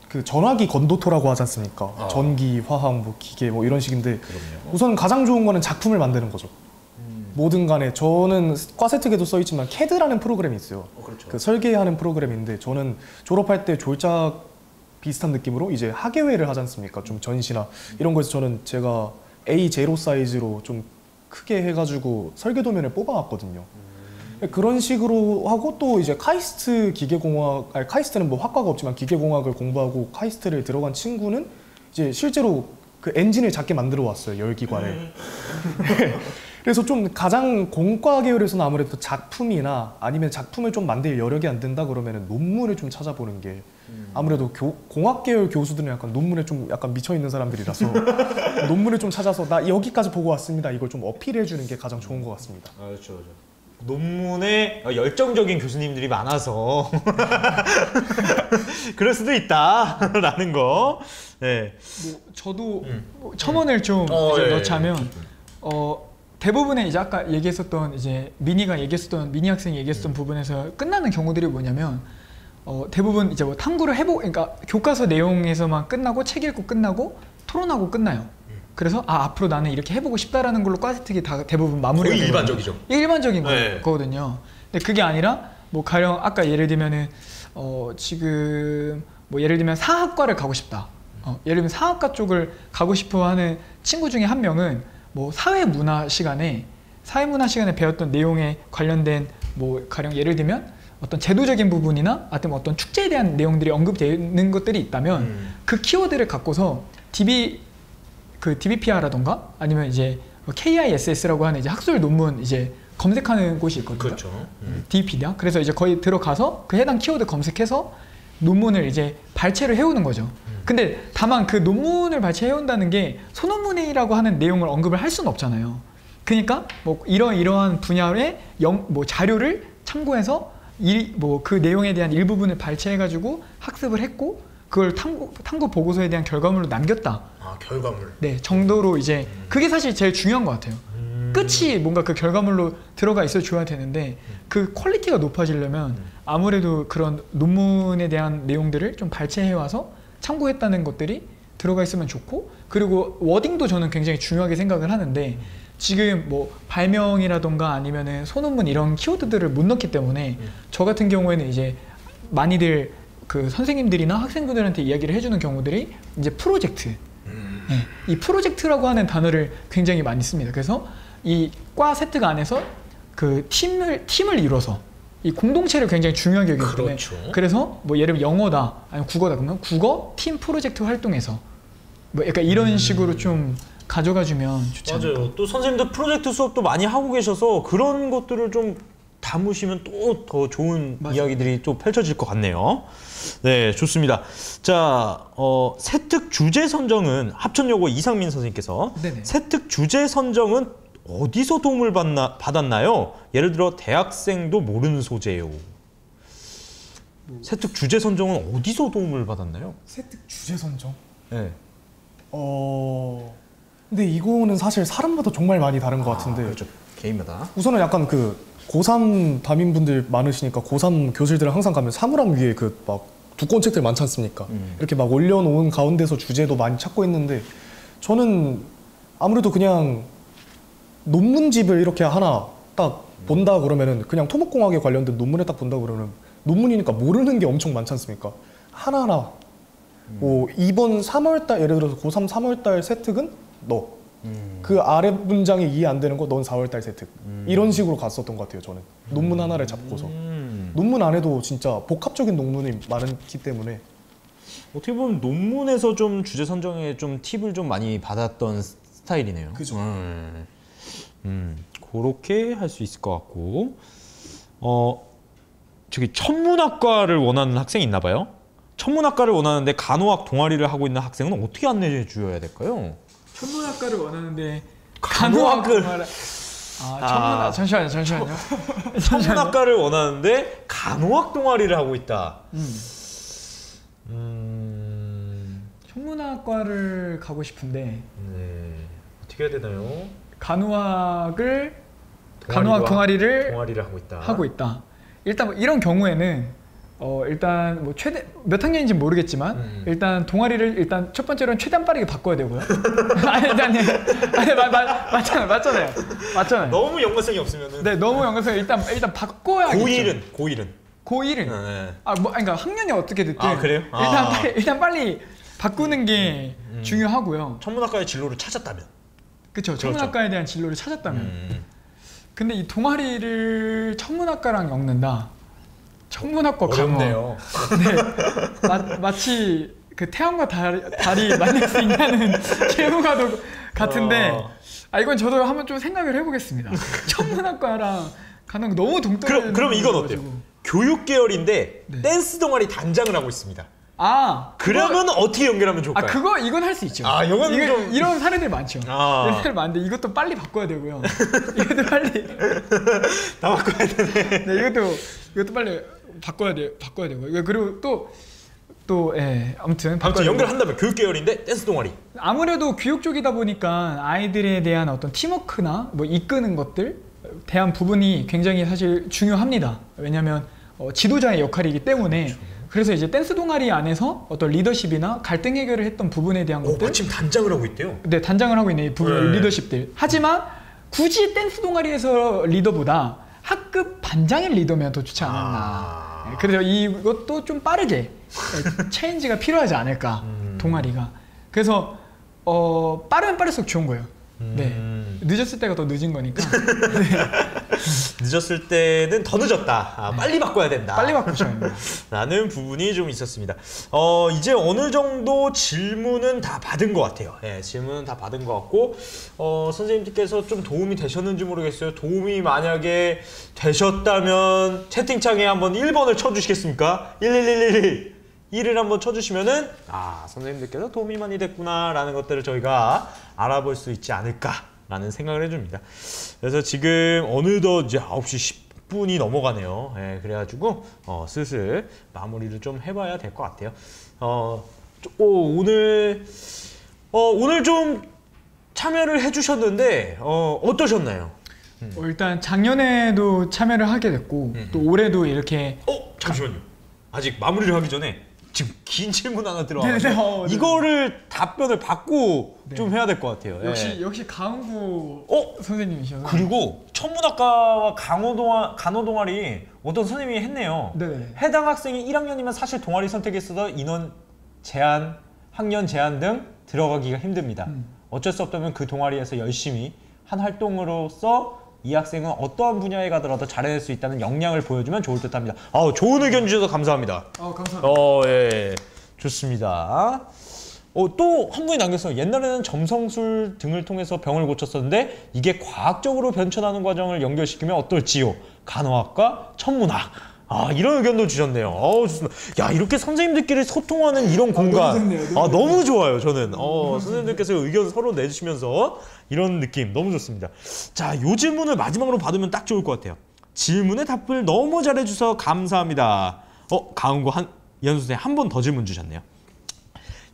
그 전화기 건도토라고 하지 않습니까? 전기, 화학, 뭐 기계 뭐 이런 식인데 우선 가장 좋은 거는 작품을 만드는 거죠. 뭐든 간에 저는 과 세특에도 써있지만 CAD라는 프로그램이 있어요. 그렇죠. 그 설계하는 프로그램인데 저는 졸업할 때 졸작 비슷한 느낌으로 이제 학예회를 하지 않습니까? 좀 전시나 이런 거에서 저는 제가 A0 사이즈로 좀 크게 해가지고 설계 도면을 뽑아왔거든요. 그런 식으로 하고 또 이제 카이스트 기계공학, 카이스트는 뭐 학과가 없지만 기계공학을 공부하고 카이스트를 들어간 친구는 이제 실제로 그 엔진을 작게 만들어 왔어요, 열기관을. 그래서 좀 가장 공과 계열에서는 아무래도 작품이나 아니면 작품을 좀 만들 여력이 안 된다 그러면은 논문을 좀 찾아보는 게 아무래도 공학 계열 교수들은 약간 논문에 좀 약간 미쳐 있는 사람들이라서 논문을 좀 찾아서 나 여기까지 보고 왔습니다. 이걸 좀 어필해 주는 게 가장 좋은 것 같습니다. 그렇죠. 논문에 열정적인 교수님들이 많아서 그럴 수도 있다라는 거. 네. 뭐 저도 첨언을 좀 이제 넣자면 대부분의 이제 아까 얘기했었던 이제 미니 학생이 얘기했었던 부분에서 끝나는 경우들이 뭐냐면 대부분 이제 뭐 탐구를 그러니까 교과서 내용에서만 끝나고 책 읽고 끝나고 토론하고 끝나요. 그래서 앞으로 나는 이렇게 해보고 싶다라는 걸로 과세특이 다 대부분 마무리가 거의 되거든요. 일반적이죠. 일반적인 네. 거거든요. 근데 그게 아니라 뭐 가령 아까 예를 들면은 지금 뭐 예를 들면 사학과를 가고 싶다. 예를 들면 사학과 쪽을 가고 싶어 하는 친구 중에 한 명은 뭐 사회문화 시간에 배웠던 내용에 관련된 뭐 가령 예를 들면 어떤 제도적인 부분이나 아니면 어떤 축제에 대한 내용들이 언급되는 것들이 있다면 그 키워드를 갖고서 DBPR라던가 아니면 이제 KISS라고 하는 이제 학술 논문 이제 검색하는 곳이 있거든요. 그렇죠. DBPD야. 그래서 이제 거기 들어가서 그 해당 키워드 검색해서 논문을 이제 발췌를 해오는 거죠. 근데 다만 그 논문을 발췌해온다는 게 소논문이라고 하는 내용을 언급을 할 수는 없잖아요. 그러니까 뭐 이러한 분야의 뭐 자료를 참고해서 뭐 그 내용에 대한 일부분을 발췌해가지고 학습을 했고 그걸 탐구 보고서에 대한 결과물로 남겼다. 아, 결과물. 네, 정도로 이제 그게 사실 제일 중요한 것 같아요. 끝이 뭔가 그 결과물로 들어가 있어 줘야 되는데 그 퀄리티가 높아지려면 아무래도 그런 논문에 대한 내용들을 좀 발췌해 와서 참고했다는 것들이 들어가 있으면 좋고, 그리고 워딩도 저는 굉장히 중요하게 생각을 하는데 지금 뭐 발명이라던가 아니면은 소논문 이런 키워드들을 못 넣기 때문에 저 같은 경우에는 이제 많이들 그 선생님들이나 학생분들한테 이야기를 해주는 경우들이 이제 프로젝트, 네, 이 프로젝트라고 하는 단어를 굉장히 많이 씁니다. 그래서 이 과 세트가 안에서 그 팀을 이뤄서 이 공동체를 굉장히 중요하게 여기기 때문에 그렇죠. 그래서 뭐 예를 들면 영어다 아니면 국어다 그러면 국어 팀 프로젝트 활동에서 뭐 약간 이런 식으로 좀 가져가주면 좋지 않을까. 맞아요. 또 선생님들 프로젝트 수업도 많이 하고 계셔서 그런 것들을 좀 담으시면 또 더 좋은 맞아요. 이야기들이 또 펼쳐질 것 같네요. 네, 좋습니다. 자, 세특 주제 선정은 합천여고 이상민 선생님께서 네네. 세특 주제 선정은 어디서 도움을 받았나요? 예를 들어 대학생도 모르는 소재요. 세특 주제 선정은 어디서 도움을 받았나요? 세특 주제 선정? 네. 근데 이거는 사실 사람마다 정말 많이 다른 것 같은데 그렇죠. 개인마다. 우선은 약간 그 고3 담임분들 많으시니까 고3 교실들 항상 가면 사물함 위에 그 막 두꺼운 책들 많지 않습니까? 이렇게 막 올려놓은 가운데서 주제도 많이 찾고 있는데 저는 아무래도 그냥 논문집을 이렇게 하나 딱 본다 그러면은 그냥 토목공학에 관련된 논문에 딱 본다 그러면 논문이니까 모르는 게 엄청 많지 않습니까? 하나하나 뭐 이번 3월달 예를 들어서 고3 3월달 세특은 너 그 아래 문장이 이해 안 되는 거 넌 4월달 세특 이런 식으로 갔었던 것 같아요. 저는 논문 하나를 잡고서 논문 안에도 진짜 복합적인 논문이 많기 때문에 어떻게 보면 논문에서 좀 주제 선정에 좀 팁을 좀 많이 받았던 스타일이네요. 그죠. 그렇게 할 수 있을 것 같고, 저기 천문학과를 원하는 학생이 있나 봐요. 천문학과를 원하는데 간호학 동아리를 하고 있는 학생은 어떻게 안내해 주어야 될까요? 천문학과를 원하는데 간호학을 잠시만요. 천문학과를 원하는데 간호학 동아리를 하고 있다. 천문학과를 가고 싶은데 네, 어떻게 해야 되나요? 간호학 동아리를 하고 있다. 일단 뭐 이런 경우에는 일단 뭐 최대 몇 학년인지 모르겠지만 일단 동아리를 일단 첫 번째로는 최대한 빠르게 바꿔야 되고요. 맞잖아요. 너무 연관성이 없으면은. 네, 너무 연관성 일단 바꿔야겠죠. 고1은. 네. 그러니까 학년이 어떻게 됐든 그래요? 일단 빨리 바꾸는 게 중요하고요. 천문학과의 진로를 찾았다면. 그렇죠. 천문학과에 대한 진로를 찾았다면. 근데 이 동아리를 천문학과랑 엮는다. 천문학과 어렵네요. 네, 마치 그 태양과 달이 만날 수 있냐는 실무과도 같은데, 이건 저도 한번 좀 생각을 해보겠습니다. 천문학과랑 가는 거 너무 동떨어지는. 그럼 이건 어때요? 교육 계열인데 네. 댄스 동아리 단장을 하고 있습니다. 그러면 어떻게 연결하면 좋을까요? 이건 할 수 있죠. 이런 사례들 많죠. 이런 사례들 많은데 이것도 빨리 바꿔야 되고요. 이것도 빨리 다 바꿔야 되네. 네, 이것도 빨리 바꿔야 되고요. 그리고 아무튼 연결한다면 교육 계열인데 댄스 동아리. 아무래도 교육 쪽이다 보니까 아이들에 대한 어떤 팀워크나 뭐 이끄는 것들 대한 부분이 굉장히 사실 중요합니다. 왜냐하면 지도자의 역할이기 때문에. 그렇죠. 그래서 이제 댄스 동아리 안에서 어떤 리더십이나 갈등 해결을 했던 부분에 대한 것들. 지금 단장을 하고 있대요. 네, 단장을 하고 있는 리더십들. 하지만 굳이 댄스 동아리에서 리더보다 학급 반장의 리더면 더 좋지 않았나. 그래서 이것도 좀 빠르게 체인지가 필요하지 않을까 동아리가. 그래서 빠르면 빠를수록 좋은 거예요. 네. 늦었을 때가 더 늦은 거니까. 늦었을 때는 더 늦었다. 빨리 바꿔야 된다. 빨리 바꾸셔야 돼요. 라는 부분이 좀 있었습니다. 이제 어느 정도 질문은 다 받은 것 같아요. 예, 질문은 다 받은 것 같고, 선생님들께서 좀 도움이 되셨는지 모르겠어요. 도움이 만약에 되셨다면 채팅창에 한번 1번을 쳐주시겠습니까? 11111. 1을 한번 쳐주시면은 선생님들께서 도움이 많이 됐구나 라는 것들을 저희가 알아볼 수 있지 않을까 라는 생각을 해줍니다. 그래서 지금 어느덧 이제 9시 10분이 넘어가네요. 예, 그래가지고 슬슬 마무리를 좀 해봐야 될 것 같아요. 오늘 좀 참여를 해주셨는데 어떠셨나요? 일단 작년에도 참여를 하게 됐고 또 올해도 이렇게 잠시만요. 아직 마무리를 하기 전에 지금 긴 질문 하나 들어와서 네. 이거를 답변을 받고 좀 해야 될 것 같아요. 역시 강훈구 선생님이셔서. 그리고 천문학과와 간호동아리 어떤 선생님이 했네요. 네네. 해당 학생이 1학년이면 사실 동아리 선택에 있어서 인원 제한, 학년 제한 등 들어가기가 힘듭니다. 어쩔 수 없다면 그 동아리에서 열심히 한 활동으로서 이 학생은 어떠한 분야에 가더라도 잘해낼 수 있다는 역량을 보여주면 좋을 듯합니다. 좋은 의견 주셔서 감사합니다. 감사합니다. 예, 좋습니다. 또 한 분이 남겼어요. 옛날에는 점성술 등을 통해서 병을 고쳤었는데 이게 과학적으로 변천하는 과정을 연결시키면 어떨지요? 간호학과, 천문학. 이런 의견도 주셨네요. 좋습니다. 야, 이렇게 선생님들끼리 소통하는 이런 공간. 너무 좋아요, 저는. 선생님들께서 의견 서로 내주시면서 이런 느낌 너무 좋습니다. 자, 요 질문을 마지막으로 받으면 딱 좋을 것 같아요. 질문에 답을 너무 잘해주셔서 감사합니다. 강훈구 이현수 선생님 한 번 더 질문 주셨네요.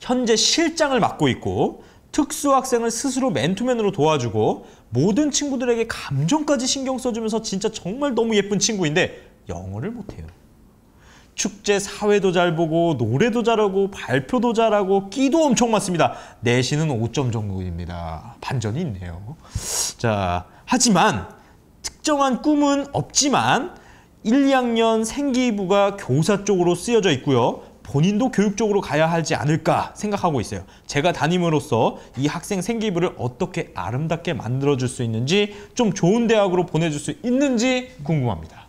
현재 실장을 맡고 있고 특수학생을 스스로 맨투맨으로 도와주고 모든 친구들에게 감정까지 신경 써주면서 진짜 정말 너무 예쁜 친구인데 영어를 못해요. 축제 사회도 잘 보고 노래도 잘하고 발표도 잘하고 끼도 엄청 많습니다. 내신은 5점 정도입니다. 반전이 있네요. 자, 하지만 특정한 꿈은 없지만 1, 2학년 생기부가 교사 쪽으로 쓰여져 있고요. 본인도 교육 쪽으로 가야 하지 않을까 생각하고 있어요. 제가 담임으로서 이 학생 생기부를 어떻게 아름답게 만들어줄 수 있는지, 좀 좋은 대학으로 보내줄 수 있는지 궁금합니다.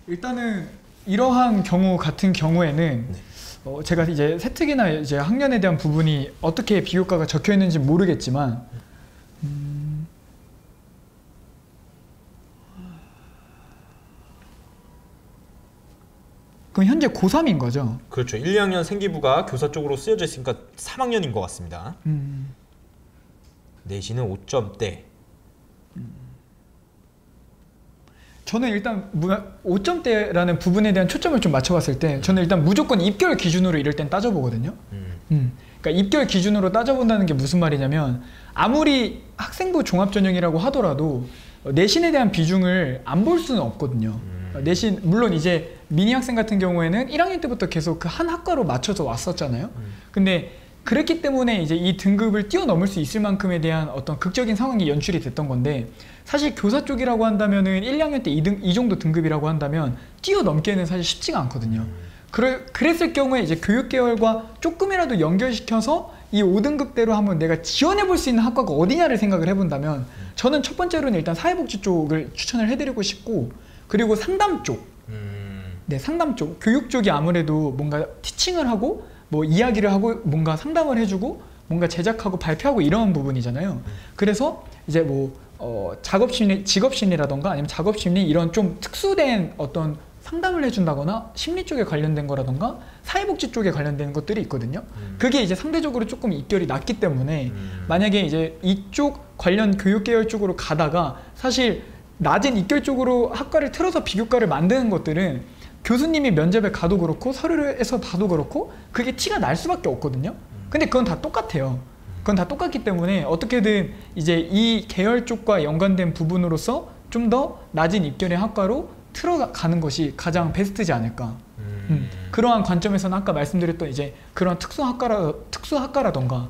일단은 이러한 경우 같은 경우에는 제가 이제 세특이나 이제 학년에 대한 부분이 어떻게 비교과가 적혀 있는지 모르겠지만 그럼 현재 고3인 거죠? 그렇죠. 1, 2학년 생기부가 교사 쪽으로 쓰여져 있으니까 3학년인 것 같습니다. 내신은 5점대. 저는 일단 5점대라는 부분에 대한 초점을 좀 맞춰봤을 때 저는 일단 무조건 입결 기준으로 이럴 땐 따져보거든요. 그러니까 입결 기준으로 따져본다는 게 무슨 말이냐면 아무리 학생부 종합전형이라고 하더라도 내신에 대한 비중을 안 볼 수는 없거든요. 내신 물론 이제 미니 학생 같은 경우에는 1학년 때부터 계속 그 한 학과로 맞춰서 왔었잖아요. 근데 그랬기 때문에 이제 이 등급을 뛰어넘을 수 있을 만큼에 대한 어떤 극적인 상황이 연출이 됐던 건데 사실 교사 쪽이라고 한다면은 1, 2학년 때 이 정도 등급이라고 한다면 뛰어넘기에는 사실 쉽지가 않거든요. 그랬을 경우에 이제 교육계열과 조금이라도 연결시켜서 이 5등급대로 한번 내가 지원해 볼 수 있는 학과가 어디냐를 생각을 해본다면 저는 첫 번째로는 일단 사회복지 쪽을 추천을 해드리고 싶고 그리고 상담 쪽. 네, 상담 쪽. 교육 쪽이 아무래도 뭔가 티칭을 하고 뭐 이야기를 하고 뭔가 상담을 해주고 뭔가 제작하고 발표하고 이런 부분이잖아요. 그래서 이제 뭐 작업심리, 직업심리라던가 아니면 작업심리 이런 좀 특수된 어떤 상담을 해준다거나 심리 쪽에 관련된 거라던가 사회복지 쪽에 관련된 것들이 있거든요. 그게 이제 상대적으로 조금 입결이 낮기 때문에 만약에 이제 이쪽 관련 교육계열 쪽으로 가다가 사실 낮은 입결 쪽으로 학과를 틀어서 비교과를 만드는 것들은 교수님이 면접에 가도 그렇고 서류에서 봐도 그렇고 그게 티가 날 수밖에 없거든요. 근데 그건 다 똑같아요. 그건 다 똑같기 때문에 어떻게든 이제 이 계열 쪽과 연관된 부분으로서 좀 더 낮은 입결의 학과로 틀어가는 것이 가장 베스트지 않을까. 그러한 관점에서는 아까 말씀드렸던 이제 그런 특수학과라던가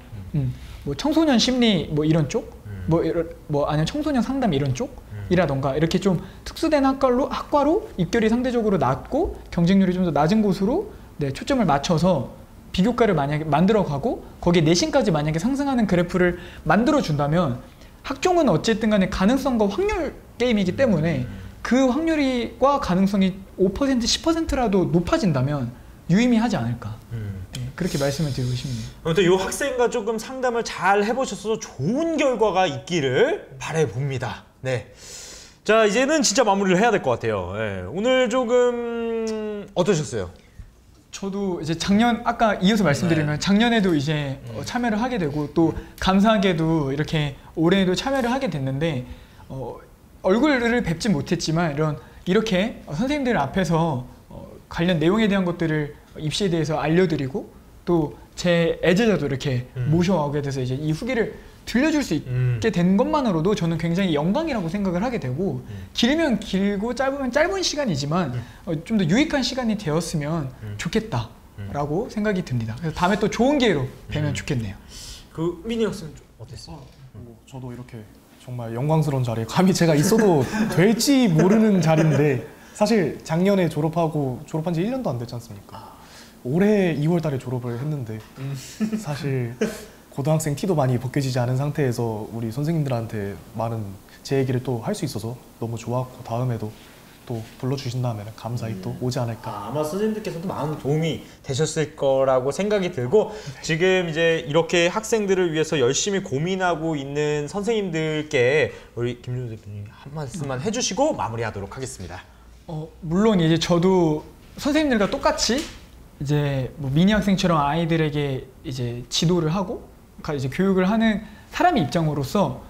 뭐 청소년 심리 뭐 이런 쪽, 뭐 아니면 청소년 상담 이런 쪽 이라던가 이렇게 좀 특수된 학과로 입결이 상대적으로 낮고 경쟁률이 좀 더 낮은 곳으로 네, 초점을 맞춰서 비교과를 만약에 만들어가고 거기에 내신까지 만약에 상승하는 그래프를 만들어준다면 학종은 어쨌든 간에 가능성과 확률 게임이기 때문에 그 확률과 가능성이 5% 10%라도 높아진다면 유의미하지 않을까 네, 그렇게 말씀을 드리고 싶네요. 아무튼 이 학생과 조금 상담을 잘 해보셔서 좋은 결과가 있기를 바라봅니다. 네. 자, 이제는 진짜 마무리를 해야 될 것 같아요. 네. 오늘 조금 어떠셨어요? 저도 이제 작년 아까 이어서 말씀드리면 작년에도 이제 참여를 하게 되고 또 감사하게도 이렇게 올해에도 참여를 하게 됐는데 얼굴을 뵙지 못했지만 이렇게 선생님들 앞에서 관련 내용에 대한 것들을 입시에 대해서 알려드리고 또 제 애제자도 이렇게 모셔오게 돼서 이제 이 후기를 들려줄 수 있게 된 것만으로도 저는 굉장히 영광이라고 생각을 하게 되고 길면 길고 짧으면 짧은 시간이지만 좀 더 유익한 시간이 되었으면 좋겠다라고 생각이 듭니다. 그래서 다음에 또 좋은 기회로 뵈면 좋겠네요. 그 미니 학생은 좀 어땠어요? 저도 이렇게 정말 영광스러운 자리에 감히 제가 있어도 될지 모르는 자리인데 사실 작년에 졸업한 지 1년도 안 됐지 않습니까? 올해 2월 달에 졸업을 했는데 사실 고등학생 티도 많이 벗겨지지 않은 상태에서 우리 선생님들한테 많은 제 얘기를 또 할 수 있어서 너무 좋았고 다음에도 또 불러주신다면 감사히 또 오지 않을까. 아마 선생님들께서도 많은 도움이 되셨을 거라고 생각이 들고 지금 이제 이렇게 학생들을 위해서 열심히 고민하고 있는 선생님들께 우리 김준호 대표님 한 말씀만 해주시고 마무리하도록 하겠습니다. 물론 이제 저도 선생님들과 똑같이 이제 뭐 미니 학생처럼 아이들에게 이제 지도를 하고 이제 교육을 하는 사람의 입장으로서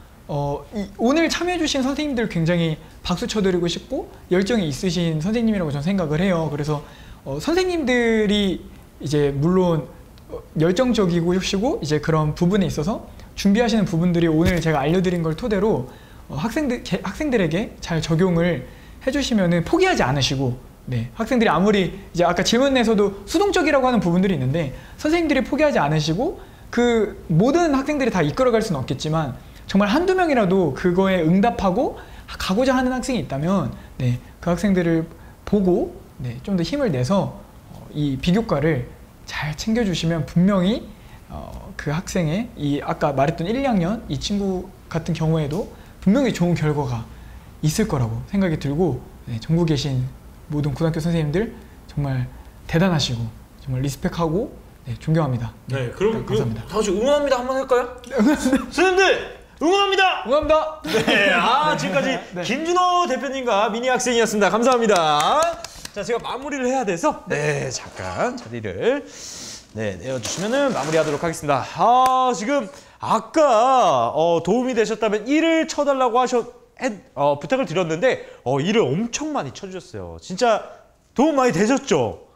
오늘 참여해주신 선생님들 굉장히 박수 쳐드리고 싶고 열정이 있으신 선생님이라고 저는 생각을 해요. 그래서 선생님들이 이제 물론 열정적이고 이제 그런 부분에 있어서 준비하시는 부분들이 오늘 제가 알려드린 걸 토대로 학생들에게 잘 적용을 해주시면은 포기하지 않으시고 네, 학생들이 아무리 이제 아까 질문 내에서도 수동적이라고 하는 부분들이 있는데 선생님들이 포기하지 않으시고 그 모든 학생들이 다 이끌어갈 수는 없겠지만 정말 한두 명이라도 그거에 응답하고 가고자 하는 학생이 있다면 네, 그 학생들을 보고 네, 좀 더 힘을 내서 이 비교과를 잘 챙겨주시면 분명히 그 학생의 이 아까 말했던 1, 2학년 이 친구 같은 경우에도 분명히 좋은 결과가 있을 거라고 생각이 들고 네, 전국에 계신 모든 고등학교 선생님들 정말 대단하시고 정말 리스펙하고 네, 존경합니다. 네, 그럼 감사합니다. 다 같이 응원합니다 한번 할까요? 선생님들 응원합니다. 응원합니다. 네, 지금까지 네. 김준호 대표님과 미니 학생이었습니다. 감사합니다. 자, 제가 마무리를 해야 돼서 네, 잠깐 자리를 내어주시면은 마무리하도록 하겠습니다. 지금 아까 도움이 되셨다면 1을 쳐달라고 부탁을 드렸는데 1을 엄청 많이 쳐주셨어요. 진짜 도움 많이 되셨죠?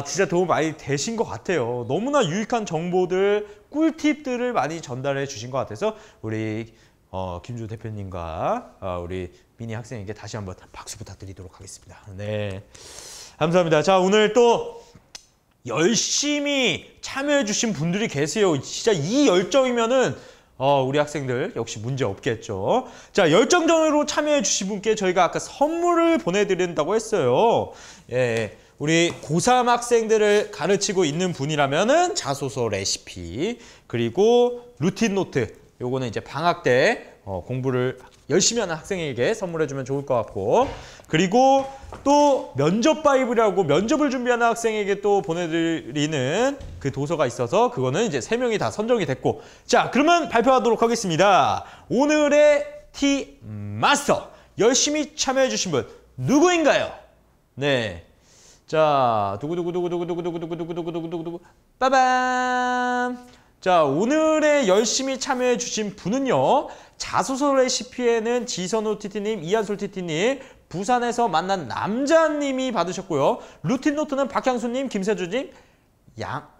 진짜 도움 많이 되신 것 같아요. 너무나 유익한 정보들, 꿀팁들을 많이 전달해 주신 것 같아서 우리 김준호 대표님과 우리 미니 학생에게 다시 한번 박수 부탁드리도록 하겠습니다. 네, 감사합니다. 자, 오늘 또 열심히 참여해 주신 분들이 계세요. 진짜 이 열정이면은 우리 학생들 역시 문제 없겠죠. 자, 열정적으로 참여해 주신 분께 저희가 아까 선물을 보내드린다고 했어요. 예, 우리 고3 학생들을 가르치고 있는 분이라면은 자소서 레시피 그리고 루틴 노트 요거는 이제 방학 때 공부를 열심히 하는 학생에게 선물해주면 좋을 것 같고 그리고 또 면접 바이블이라고 면접을 준비하는 학생에게 또 보내드리는 그 도서가 있어서 그거는 이제 3명이 다 선정이 됐고 자, 그러면 발표하도록 하겠습니다. 오늘의 티 마스터 열심히 참여해주신 분 누구인가요? 네, 자, 두구두구두구두구두구두구두구두구두구두구 빠밤. 자, 오늘의 열심히 참여해 주신 분은요. 자소서 레시피에는 지선우 TT님, 이한솔 TT님, 부산에서 만난 남자님이 받으셨고요. 루틴 노트는 박향수님, 김세주님,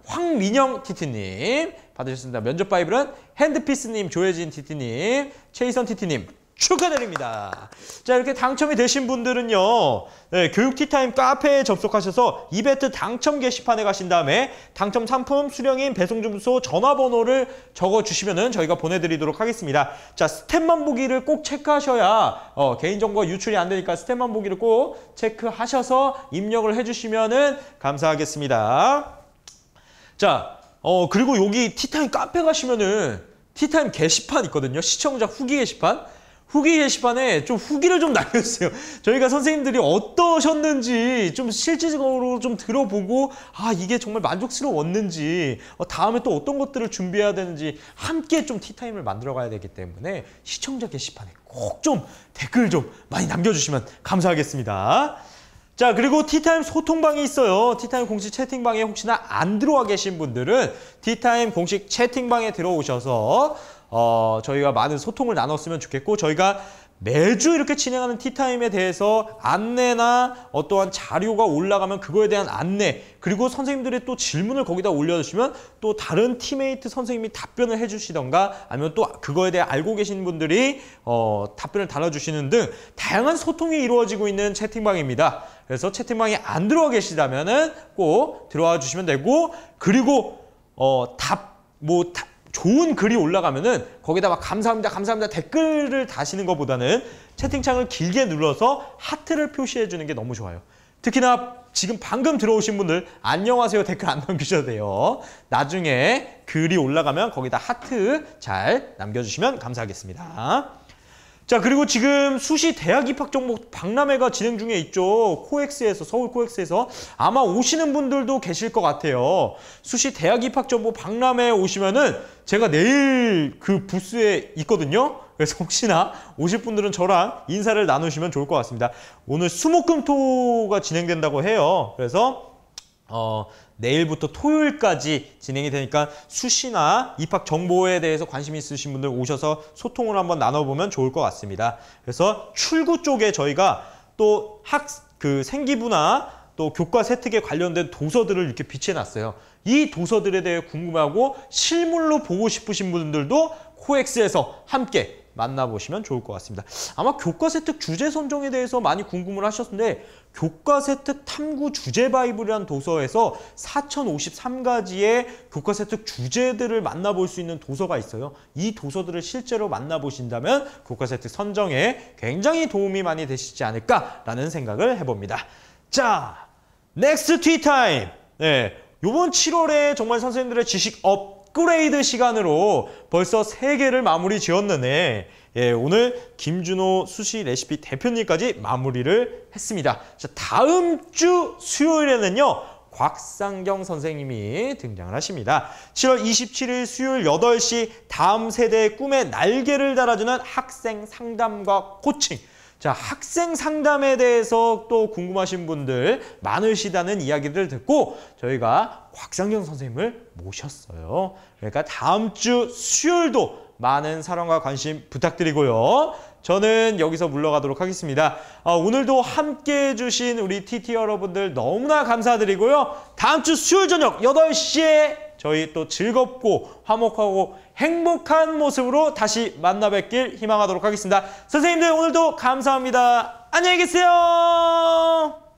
황민영 TT님 받으셨습니다. 면접 바이블은 핸드피스님, 조혜진 TT님, 최희선 TT님, 축하드립니다. 자, 이렇게 당첨이 되신 분들은요, 네, 교육 티타임 카페에 접속하셔서 이벤트 당첨 게시판에 가신 다음에 당첨 상품, 수령인, 배송 주소, 전화번호를 적어주시면은 저희가 보내드리도록 하겠습니다. 자, 스텝만 보기를 꼭 체크하셔야 개인정보가 유출이 안 되니까 스텝만 보기를 꼭 체크하셔서 입력을 해주시면은 감사하겠습니다. 자, 그리고 여기 티타임 카페 가시면은 티타임 게시판 있거든요. 시청자 후기 게시판. 후기 게시판에 좀 후기를 좀 남겨주세요. 저희가 선생님들이 어떠셨는지 좀 실질적으로 좀 들어보고 이게 정말 만족스러웠는지 다음에 또 어떤 것들을 준비해야 되는지 함께 좀 티타임을 만들어가야 되기 때문에 시청자 게시판에 꼭 좀 댓글 좀 많이 남겨주시면 감사하겠습니다. 자, 그리고 티타임 소통방이 있어요. 티타임 공식 채팅방에 혹시나 안 들어와 계신 분들은 티타임 공식 채팅방에 들어오셔서 저희가 많은 소통을 나눴으면 좋겠고, 저희가 매주 이렇게 진행하는 티타임에 대해서 안내나 어떠한 자료가 올라가면 그거에 대한 안내, 그리고 선생님들이 또 질문을 거기다 올려주시면 또 다른 팀메이트 선생님이 답변을 해주시던가 아니면 또 그거에 대해 알고 계신 분들이 답변을 달아주시는 등 다양한 소통이 이루어지고 있는 채팅방입니다. 그래서 채팅방에 안 들어와 계시다면은 꼭 들어와 주시면 되고, 그리고 좋은 글이 올라가면은 거기다 막 감사합니다, 감사합니다 댓글을 다시는 것보다는 채팅창을 길게 눌러서 하트를 표시해 주는 게 너무 좋아요. 특히나 지금 방금 들어오신 분들 안녕하세요 댓글 안 남기셔도 돼요. 나중에 글이 올라가면 거기다 하트 잘 남겨주시면 감사하겠습니다. 자, 그리고 지금 수시 대학 입학 정보 박람회가 진행 중에 있죠. 코엑스에서, 서울 코엑스에서 아마 오시는 분들도 계실 것 같아요. 수시 대학 입학 정보 박람회에 오시면은 제가 내일 그 부스에 있거든요. 그래서 혹시나 오실 분들은 저랑 인사를 나누시면 좋을 것 같습니다. 오늘 수목금토가 진행된다고 해요. 그래서 내일부터 토요일까지 진행이 되니까 수시나 입학 정보에 대해서 관심 있으신 분들 오셔서 소통을 한번 나눠보면 좋을 것 같습니다. 그래서 출구 쪽에 저희가 또 생기부나 또 교과 세특에 관련된 도서들을 이렇게 비치해놨어요. 이 도서들에 대해 궁금하고 실물로 보고 싶으신 분들도 코엑스에서 함께 만나보시면 좋을 것 같습니다. 아마 교과세특 주제 선정에 대해서 많이 궁금을 하셨는데 교과세특 탐구 주제 바이블이라는 도서에서 4053가지의 교과세특 주제들을 만나볼 수 있는 도서가 있어요. 이 도서들을 실제로 만나보신다면 교과세특 선정에 굉장히 도움이 많이 되시지 않을까라는 생각을 해봅니다. 자, 넥스트 티타임. 네, 이번 7월에 정말 선생님들의 지식 업그레이드 시간으로 벌써 3개를 마무리 지었는데 오늘 김준호 수시 레시피 대표님까지 마무리를 했습니다. 자, 다음 주 수요일에는요. 곽상경 선생님이 등장을 하십니다. 7월 27일 수요일 8시 다음 세대의 꿈에 날개를 달아주는 학생 상담과 코칭. 자, 학생 상담에 대해서 또 궁금하신 분들 많으시다는 이야기를 듣고 저희가 곽상경 선생님을 모셨어요. 그러니까 다음 주 수요일도 많은 사랑과 관심 부탁드리고요. 저는 여기서 물러가도록 하겠습니다. 오늘도 함께해 주신 우리 TT 여러분들 너무나 감사드리고요. 다음 주 수요일 저녁 8시에 저희 또 즐겁고 화목하고 행복한 모습으로 다시 만나 뵙길 희망하도록 하겠습니다. 선생님들 오늘도 감사합니다. 안녕히 계세요.